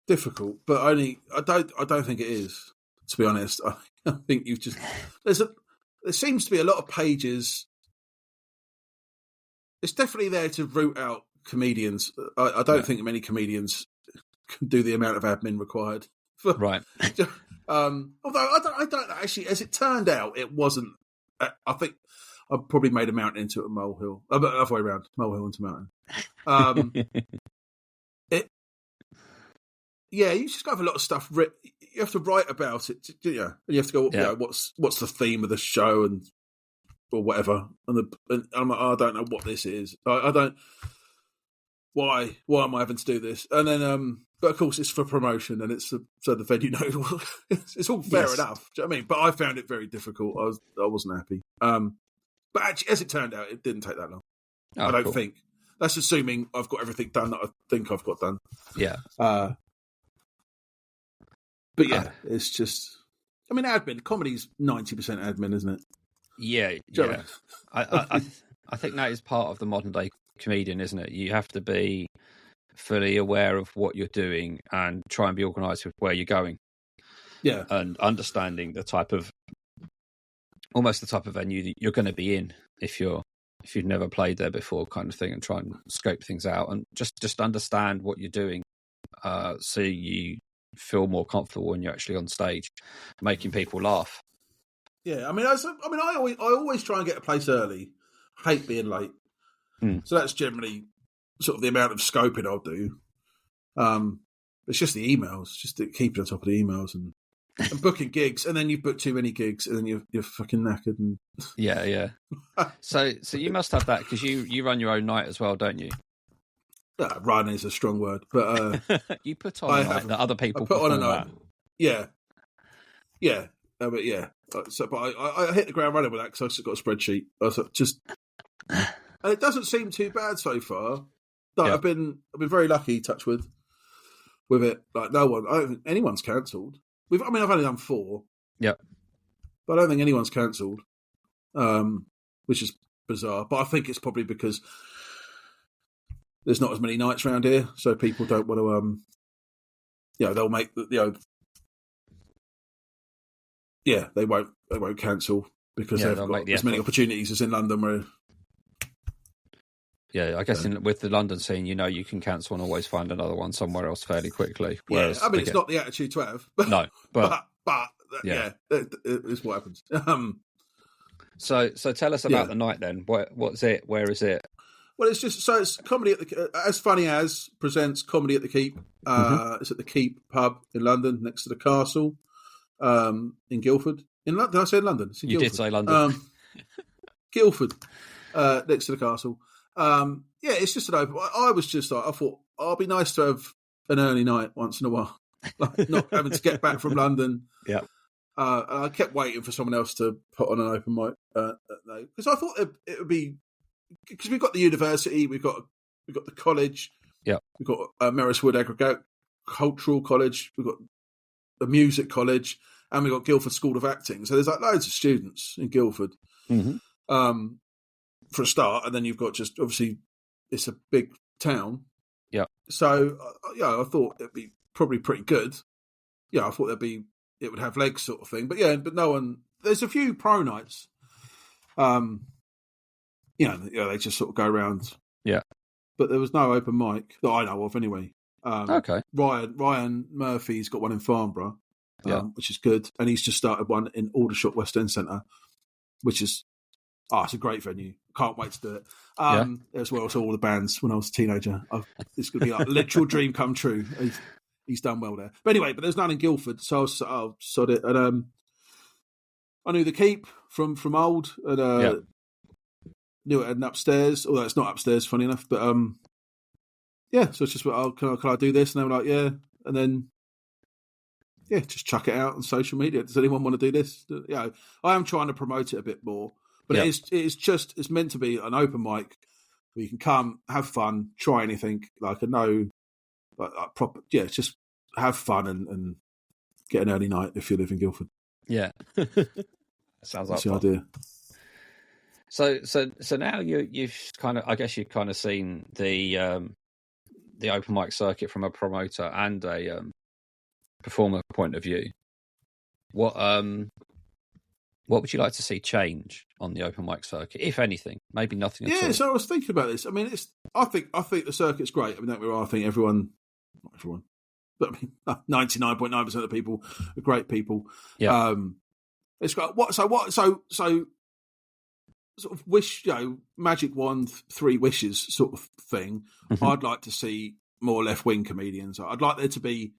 Difficult, but I don't think it is, to be honest. I think you've just there seems to be a lot of pages. It's definitely there to root out comedians. I don't think many comedians can do the amount of admin required. Right. Although I don't actually. As it turned out, it wasn't. I think I probably made a mountain into a molehill. Other way around, molehill into mountain. You just have a lot of stuff. You have to write about it. You have to go. What's the theme of the show or whatever. And I'm like, I don't know what this is. I don't. Why am I having to do this? And then, but of course, it's for promotion, and it's so the venue knows. It's all fair enough. Do you know what I mean? But I found it very difficult. I wasn't happy. But actually, as it turned out, it didn't take that long. I don't think. That's assuming I've got everything done that I think I've got done. Yeah. But it's just. I mean, admin. Comedy's 90% admin, isn't it? Yeah. Yeah. I think that is part of the modern day comedian, isn't it? You have to be fully aware of what you're doing and try and be organised with where you're going. Yeah. And understanding the type of venue that you're going to be in if you've never played there before, kind of thing, and try and scope things out and just understand what you're doing, so you feel more comfortable when you're actually on stage, making people laugh. Yeah, I always try and get a place early. I hate being late. So that's generally sort of the amount of scoping I'll do. It's just the emails, just keeping on top of the emails and booking gigs, and then you've booked too many gigs, and then you're fucking knackered. And yeah. So you must have that because you run your own night as well, don't you? Run is a strong word, but you put on a night that other people put on a night. At. Yeah. But yeah. So, but I hit the ground running with that because I've got a spreadsheet. And it doesn't seem too bad so far. No, I've been very lucky, touch with it. Like no one, I don't think anyone's cancelled. I've only done 4. Yep. But I don't think anyone's cancelled, which is bizarre. But I think it's probably because there's not as many nights around here, so people don't want to. They'll make they won't cancel because they've got as many opportunities as in London where. Yeah, I guess with the London scene, you can cancel and always find another one somewhere else fairly quickly. Whereas, it's not the attitude to have. No, but it's what happens. So tell us about the night then. What's it? Where is it? Well, it's comedy at the As Funny As presents comedy at the Keep. It's at the Keep pub in London, next to the Castle, in Guildford. In London, did I say London? It's in Guildford. Did say London. Guildford, next to the Castle. It's just an open. I was just like, I thought I'll be nice to have an early night once in a while, like not having to get back from London. Yeah. And I kept waiting for someone else to put on an open mic because I thought it would be because we've got the university, we've got the college, yeah, we've got Merriswood Agricultural College, we've got the music college, and we've got Guildford School of Acting. So there's like loads of students in Guildford for a start, and then you've got just obviously it's a big town. Yeah. So I thought it'd be probably pretty good. Yeah, I thought it would have legs, sort of thing. But yeah, but no one. There's a few pro nights. They just sort of go around. Yeah. But there was no open mic that I know of, anyway. Okay. Ryan Murphy's got one in Farnborough, which is good, and he's just started one in Aldershot West End Centre, which is it's a great venue. Can't wait to do it. As well as all the bands when I was a teenager. It's going to be like a literal dream come true. He's done well there. But anyway, there's none in Guildford, so I'll sod it. And I knew the Keep from old, and knew it had an upstairs, although it's not upstairs, funny enough. But so it's just, can I do this? And they were like, yeah. And then, just chuck it out on social media. Does anyone want to do this? I am trying to promote it a bit more. But it's meant to be an open mic where you can come, have fun, try anything. Like proper, just have fun and get an early night if you live in Guildford. Yeah, sounds like that's the idea. So now you've kind of, I guess you've kind of seen the open mic circuit from a promoter and a performer point of view. What would you like to see change on the open mic circuit, if anything? Maybe nothing at all. Yeah, so I was thinking about this. I mean, I think the circuit's great. I mean, I think not everyone, but I mean, 99.9% of the people are great people. Yeah. It's got so sort of wish, magic wand, 3 wishes sort of thing. Mm-hmm. I'd like to see more left wing comedians. I'd like there to be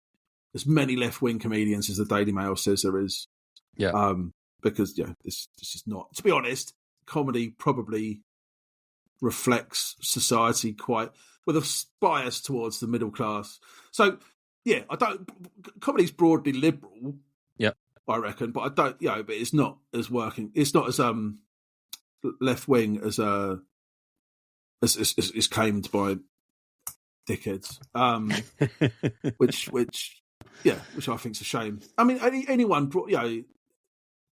as many left wing comedians as the Daily Mail says there is. Yeah. Because this is not, to be honest, comedy probably reflects society quite with a bias towards the middle class. So comedy's broadly liberal. Yeah, I reckon, but I don't. But it's not as working. It's not as left wing as is claimed by dickheads. Which I think's a shame. I mean, anyone,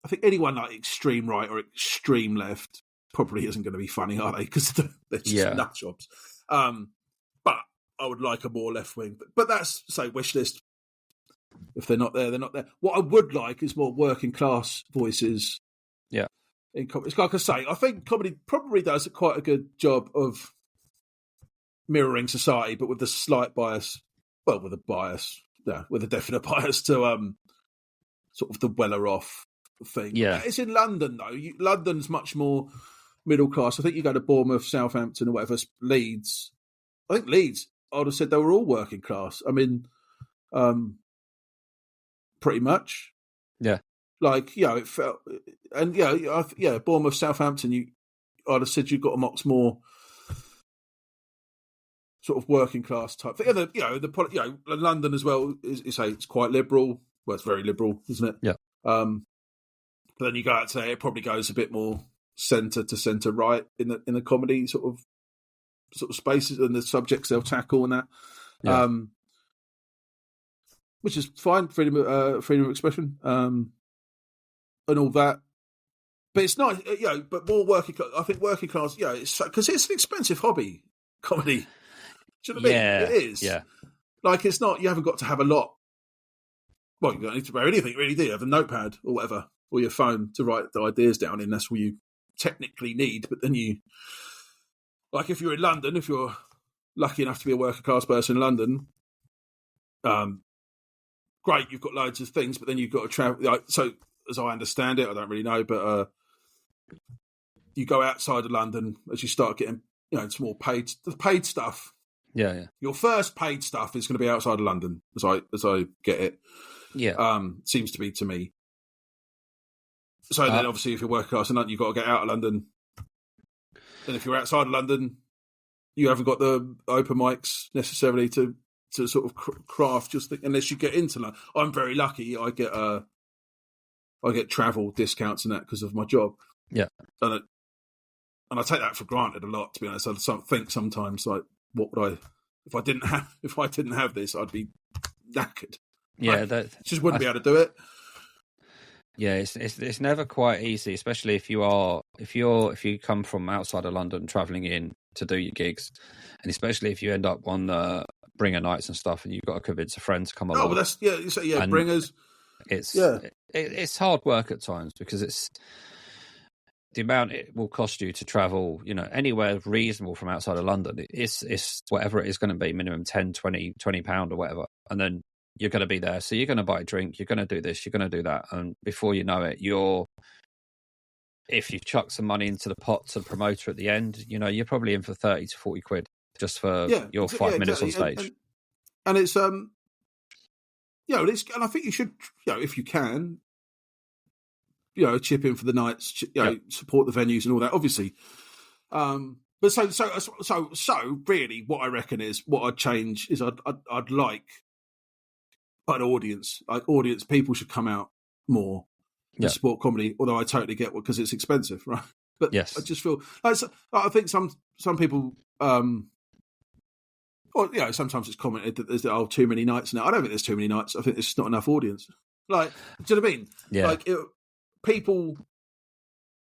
I think anyone like extreme right or extreme left probably isn't going to be funny, are they? Because they're just nut jobs. But I would like a more left wing. But that's, say, wish list. If they're not there, they're not there. What I would like is more working class voices. Yeah. In comedy. It's like I say, I think comedy probably does quite a good job of mirroring society, but with a slight bias. Well, with a definite bias to sort of the weller off thing. Yeah, it's in London though. London's much more middle class. I think you go to Bournemouth, Southampton, or whatever. Leeds. I think Leeds. I would have said they were all working class. I mean, pretty much. Yeah. Like it felt, and Bournemouth, Southampton. I'd have said you've got a much more sort of working class type thing. London as well. It's quite liberal. Well, it's very liberal, isn't it? Yeah. But then you go out today, it probably goes a bit more centre to centre right in the comedy sort of spaces and the subjects they'll tackle and that, which is fine, freedom of expression, and all that. But it's not, but more working class. I think working class, it's because it's an expensive hobby, comedy. Do you know what I mean? It is. Yeah. Like it's not. You haven't got to have a lot. Well, you don't need to wear anything, really, do you? Have a notepad or whatever, or your phone to write the ideas down in. That's all you technically need. But then like if you're in London, if you're lucky enough to be a working class person in London, great, you've got loads of things, but then you've got to travel. So as I understand it, I don't really know, but you go outside of London as you start getting, it's more paid stuff. Yeah. Your first paid stuff is going to be outside of London, as I get it. Yeah. Seems to be to me. So then obviously if you're working class in London, you've got to get out of London. And if you're outside of London, you haven't got the open mics necessarily to sort of craft just unless you get into London. I'm very lucky. I get travel discounts and that because of my job. Yeah. And and I take that for granted a lot. To be honest, I think sometimes like, what would I if I didn't have this, I'd be knackered. Yeah, just wouldn't be able to do it. Yeah, it's never quite easy, especially if you come from outside of London travelling in to do your gigs, and especially if you end up on the bringer nights and stuff, and you've got to convince a friend to come along. Oh, well, that's and bringers. It's hard work at times because it's the amount it will cost you to travel, anywhere reasonable from outside of London. It's whatever it is going to be, minimum 10, 20 £20 or whatever, and then you're going to be there. So you're going to buy a drink, you're going to do this, you're going to do that. And before you know it, if you chuck some money into the pot to the promoter at the end, you're probably in for 30 to 40 quid just for your 5 minutes on stage. And it's, and I think you should, if you can, chip in for the nights, support the venues and all that, obviously. But so really what I reckon is what I'd change is I'd like an audience. Like audience, people should come out more to support comedy. Although I totally get because it's expensive, right? But yes, I just feel I think some people, sometimes it's commented that there's too many nights now. I don't think there's too many nights. I think there's just not enough audience. Like, do you know what I mean? Yeah. Like people,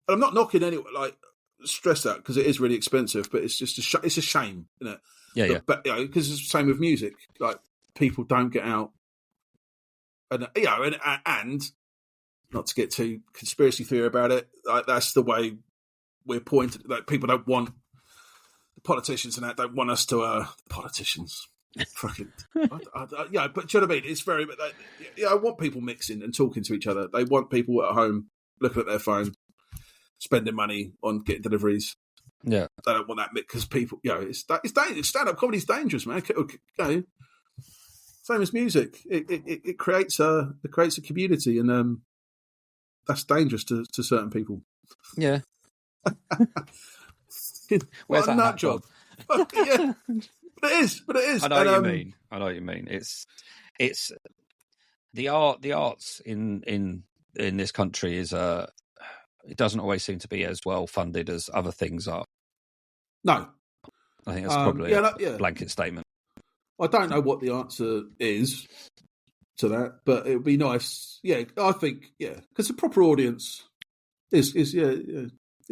and I'm not knocking anyone. Like stress that because it is really expensive, but it's just it's a shame, isn't it? Yeah. But because it's the same with music. Like people don't get out. And and not to get too conspiracy theory about it, like that's the way we're pointed. Like people don't want the politicians and that don't want us to politicians. Fucking but do you know what I mean? It's very. I want people mixing and talking to each other. They want people at home looking at their phone, spending money on getting deliveries. Yeah, they don't want that because people. It's dangerous. Stand-up comedy's dangerous, man. Same as music, it creates a community, and that's dangerous to certain people. Yeah, where's that nut job? Yeah, but it is. I know what you mean. It's the arts in this country is it doesn't always seem to be as well funded as other things are. No, I think that's probably a blanket statement. I don't know what the answer is to that, but it would be nice. Yeah, I think because the proper audience is it's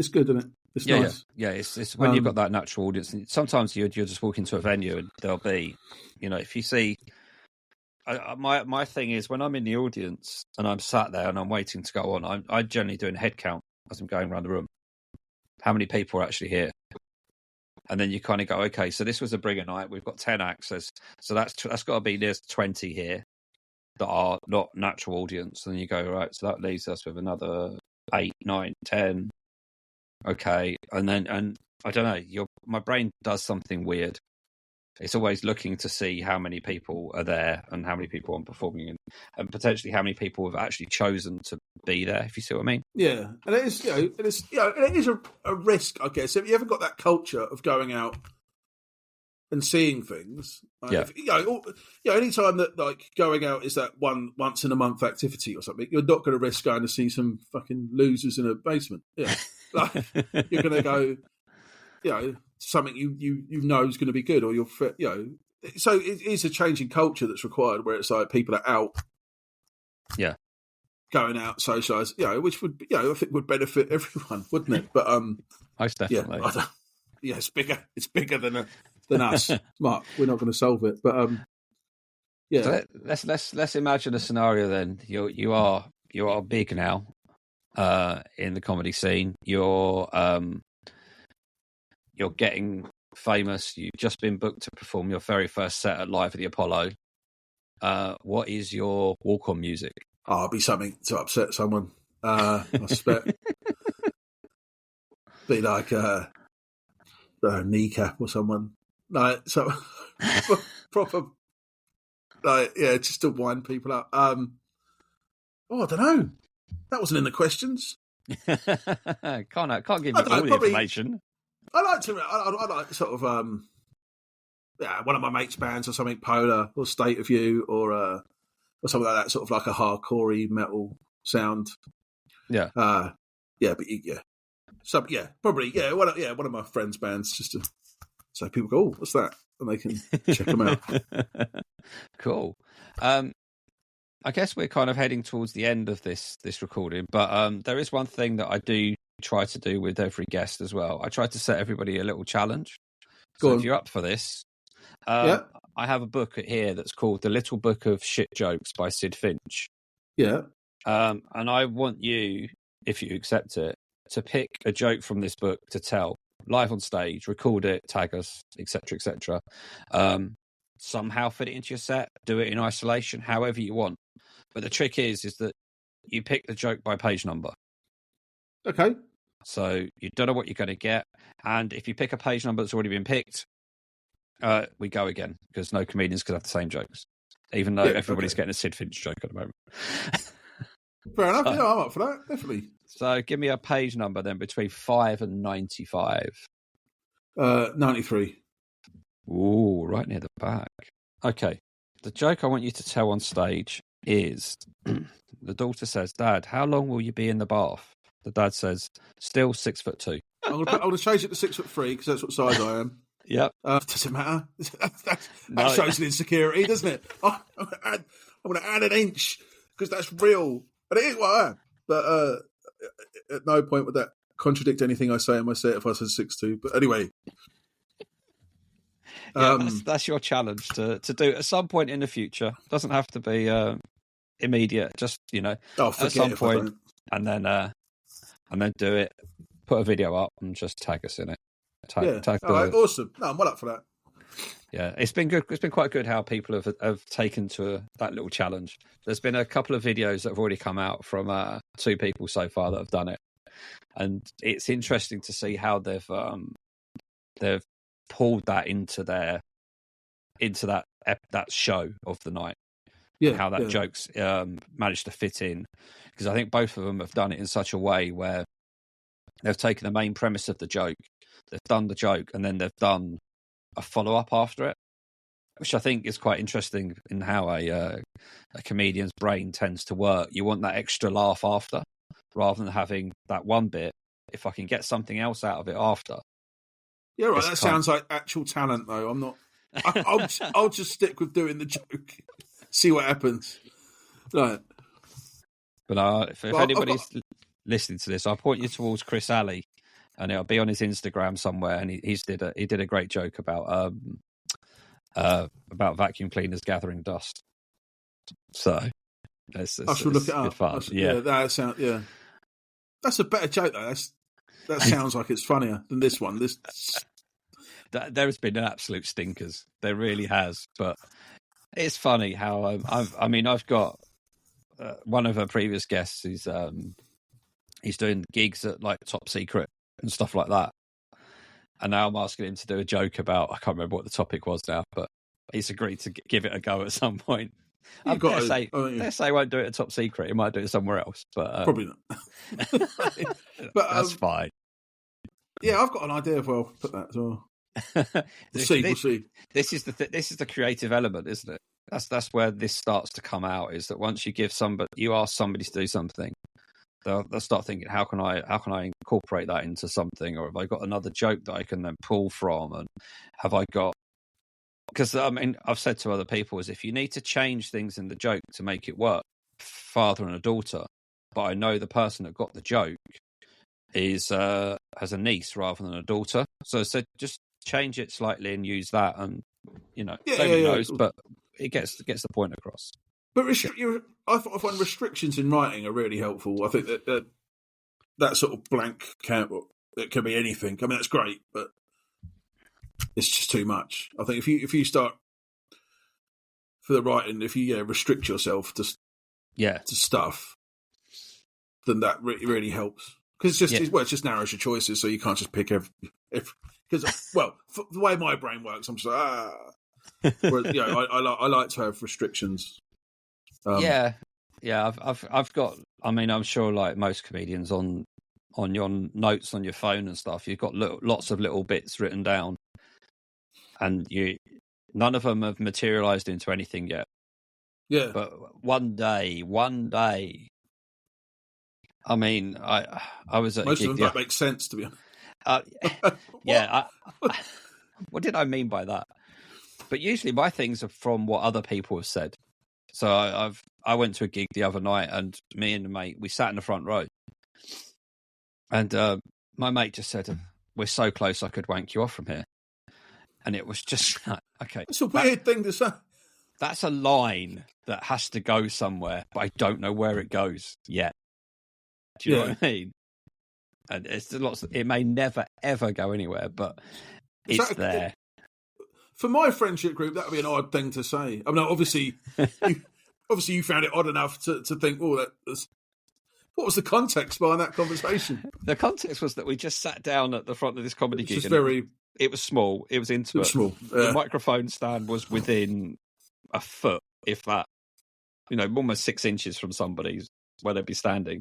good, isn't it? It's nice. Yeah. It's when you've got that natural audience. And sometimes you're just walking to a venue and there'll be, if you see. My thing is when I'm in the audience and I'm sat there and I'm waiting to go on, I generally do a head count as I'm going around the room. How many people are actually here? And then you kind of go, okay, so this was a bringer night. We've got 10 acts. So that's got to be there's 20 here that are not natural audience. And then you go, right, so that leaves us with another 8, 9, 10. Okay. And I don't know, my brain does something weird. It's always looking to see how many people are there and how many people are performing and potentially how many people have actually chosen to be there, if you see what I mean. Yeah. And it is, it is a risk, I guess. Have you ever got that culture of going out and seeing things? Like any time that like going out is that once in a month activity or something, you're not going to risk going to see some fucking losers in a basement. Yeah. Like you're going to go, something you know is going to be good, or so it is a change in culture that's required where it's like people are out going out socialise, which would I think would benefit everyone, wouldn't it? But most definitely it's bigger than us, Mark. We're not going to solve it, but so let's imagine a scenario then. You are big now in the comedy scene. You're getting famous. You've just been booked to perform your very first set at Live at the Apollo. What is your walk-on music? It'll be something to upset someone. I suspect. Be like a kneecap or someone. Like so proper. Like just to wind people up. I don't know. That wasn't in the questions. Can't give you all the information. I like sort of one of my mates' bands or something, Polar or State of You or something like that, sort of like a hardcore metal sound. Yeah. But Probably. Yeah, one of my friends' bands, just to so people go, oh, what's that? And they can check them out. Cool. I guess we're kind of heading towards the end of this recording, but there is one thing that I do try to do with every guest as well. I try to set everybody a little challenge. So if you're up for this, I have a book here that's called The Little Book of Shit Jokes by Sid Finch. Yeah. And I want you, if you accept it, to pick a joke from this book to tell live on stage, record it, tag us, etc., etc. Somehow fit it into your set, do it in isolation, however you want. But the trick is that you pick the joke by page number. Okay. So you don't know what you're going to get. And if you pick a page number that's already been picked, we go again, because no comedians could have the same jokes, even though everybody's getting a Sid Finch joke at the moment. Fair enough. Yeah, I'm up for that. Definitely. So give me a page number then between 5 and 95. 93. Ooh, right near the back. Okay. The joke I want you to tell on stage is the daughter says, Dad, how long will you be in the bath? The dad says, still 6'2". I'm going to change it to 6'3" because that's what size I am. Yep. Doesn't matter. That shows an insecurity, doesn't it? I'm going to add an inch because that's real. And it is what I am. But at no point would that contradict anything I say in my set if I said 6'2". But anyway. That's your challenge to do at some point in the future. Doesn't have to be immediate. Just at some point, and then do it. Put a video up and just tag us in it. Tag awesome. No, I'm well up for that. Yeah, it's been good. It's been quite good how people have taken to that little challenge. There's been a couple of videos that have already come out from 2 people so far that have done it, and it's interesting to see how they've pulled that into that show of the night. Yeah, how that joke's managed to fit in, because I think both of them have done it in such a way where they've taken the main premise of the joke, they've done the joke, and then they've done a follow-up after it, which I think is quite interesting in how a comedian's brain tends to work. You want that extra laugh after, rather than having that one bit. If I can get something else out of it after. Yeah, right. That sounds like actual talent, though. I'm not. I'll just stick with doing the joke. See what happens. Right. But if anybody's listening to this, I'll point you towards Chris Alley, and it'll be on his Instagram somewhere. And he did a great joke about vacuum cleaners gathering dust. So I should look it up. Fun. That sounds. Yeah, that's a better joke though. That sounds like it's funnier than this one. There's been absolute stinkers. There really has, but it's funny how I've got one of our previous guests. He's doing gigs at like Top Secret and stuff like that, and now I'm asking him to do a joke about, I can't remember what the topic was now, but he's agreed to give it a go at some point. I dare say he won't do it at Top Secret. He might do it somewhere else, but probably not. But that's fine. Yeah, I've got an idea of where I'll put that as well. We'll see. This is the creative element, isn't it? That's where this starts to come out. Is that once you ask somebody to do something, they'll start thinking, how can I incorporate that into something, or have I got another joke that I can then pull from, and have I got? Because I've said to other people, is if you need to change things in the joke to make it work, father and a daughter, but I know the person that got the joke has a niece rather than a daughter, so just change it slightly and use that, and nobody knows, but it gets the point across. But I find restrictions in writing are really helpful. I think that sort of blank count, it can be anything. I mean, that's great, but it's just too much. I think if you start for the writing, if you restrict yourself to stuff, then that really helps. Because it just narrows your choices, so you can't just pick because the way my brain works, I'm just like Whereas, I like to have restrictions. I've got. I mean, I'm sure like most comedians on your notes on your phone and stuff, you've got lots of little bits written down, and none of them have materialized into anything yet. Yeah, but one day. I mean, I was at Most a of gig. them don't make sense, to be honest. Yeah. What did I mean by that? But usually my things are from what other people have said. So I went to a gig the other night, and me and the mate, we sat in the front row, and my mate just said, "We're so close, I could wank you off from here." And it was just like, okay, It's a weird thing to say. That's a line that has to go somewhere, but I don't know where it goes yet. Do you know what I mean? And it's lots. It may never ever go anywhere, but it's there. For my friendship group, that would be an odd thing to say. I mean, obviously, you found it odd enough to think, "Oh, what was the context behind that conversation?" The context was that we just sat down at the front of this comedy gig. It was small. It was intimate. It was small. Yeah. The microphone stand was within a foot, if that. Almost 6 inches from somebody's where they'd be standing.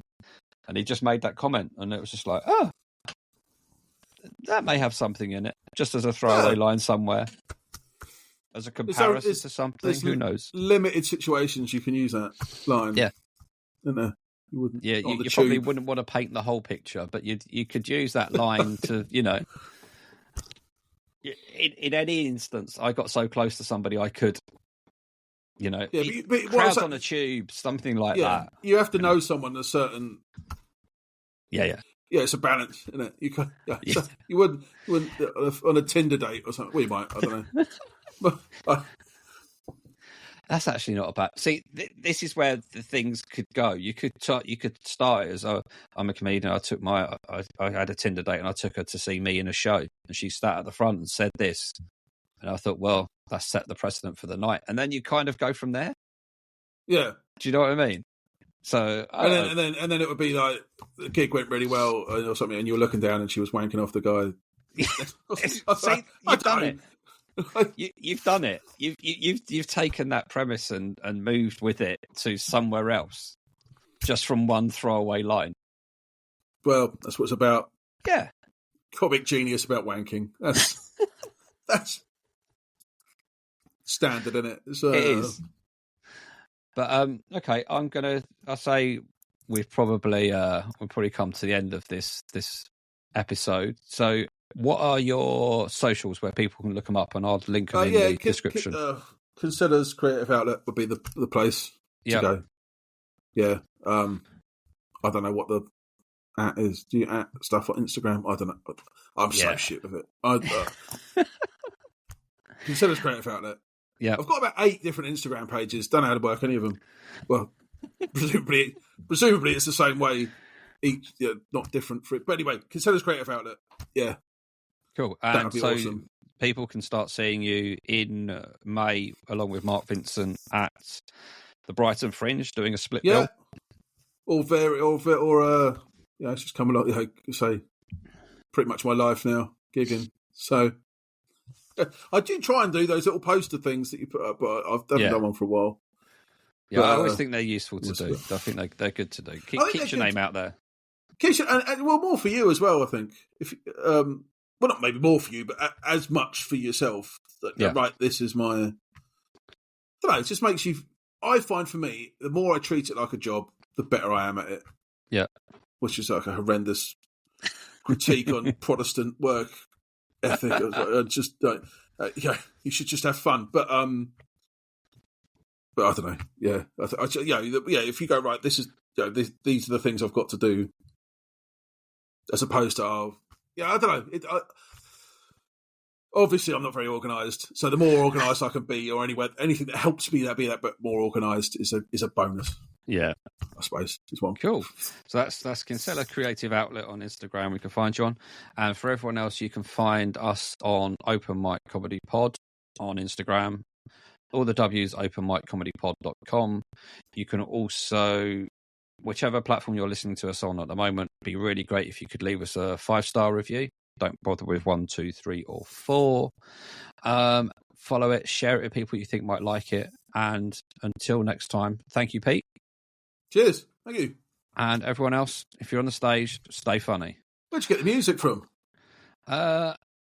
And he just made that comment, and it was just like, oh, that may have something in it, just as a throwaway line somewhere, as a comparison to something. Who knows? Limited situations you can use that line. Yeah. Isn't there? You wouldn't. Yeah, you probably wouldn't want to paint the whole picture, but you could use that line to, in any instance, I got so close to somebody I could. Crowds on a tube, something like that. You have to know someone a certain. Yeah. Yeah, it's a balance, isn't it? You can, So you wouldn't on a Tinder date or something. Well, you might. I don't know. That's actually not a bad. See, this is where the things could go. You could start as I'm a comedian. I had a Tinder date and I took her to see me in a show, and she sat at the front and said this, and I thought, well, that's set the precedent for the night, and then you kind of go from there. Yeah, do you know what I mean? So, and then it would be like the gig went really well or something, and you were looking down and she was wanking off the guy. See, you've done it. You've done it. You've taken that premise and moved with it to somewhere else, just from one throwaway line. Well, that's what it's about. Yeah, comic genius about wanking. That's standard, isn't it? It is. But okay, I'll say we've probably come to the end of this episode. So, what are your socials where people can look them up, and I'll link them in the description. Kinsella's creative outlet would be the place to go. Yeah. I don't know what the @ is. Do you @ stuff on Instagram? I don't know. I'm so shit with it. Kinsella's creative outlet. Yeah, I've got about 8 different Instagram pages. Don't know how to work any of them. Well, presumably it's the same way. Each, not different for it. But anyway, Kinsella's creative outlet. Yeah, cool. And so awesome. People can start seeing you in May, along with Marc Vincent at the Brighton Fringe, doing a split bill. It's just coming along. Say, pretty much my life now, gigging. So. I do try and do those little poster things that you put up, but I've never done one for a while. Yeah, I always think they're useful to do. I think they're good to do. Keep your name out there. And more for you as well, I think. If not maybe more for you, but as much for yourself. Right, this is my... I don't know, it just makes you... I find for me, the more I treat it like a job, the better I am at it. Yeah. Which is like a horrendous critique on Protestant work ethic. Just you should just have fun, but I don't know. Yeah, if you go right, this is these are the things I've got to do, as opposed to I don't know. Obviously, I'm not very organised, so the more organised I can be, or anything that helps me be that bit more organised is a bonus. Yeah, I suppose is one. Cool. So that's Kinsella Creative Outlet on Instagram. We can find you on, and for everyone else, you can find us on Open Mic Comedy Pod on Instagram. All the W's openmiccomedypod.com. You can also, whichever platform you're listening to us on at the moment, it'd be really great if you could leave us a 5-star review. Don't bother with 1, 2, 3, or 4. Follow it, share it with people you think might like it, and until next time, thank you, Pete. Cheers. Thank you. And everyone else, if you're on the stage, stay funny. Where'd you get the music from?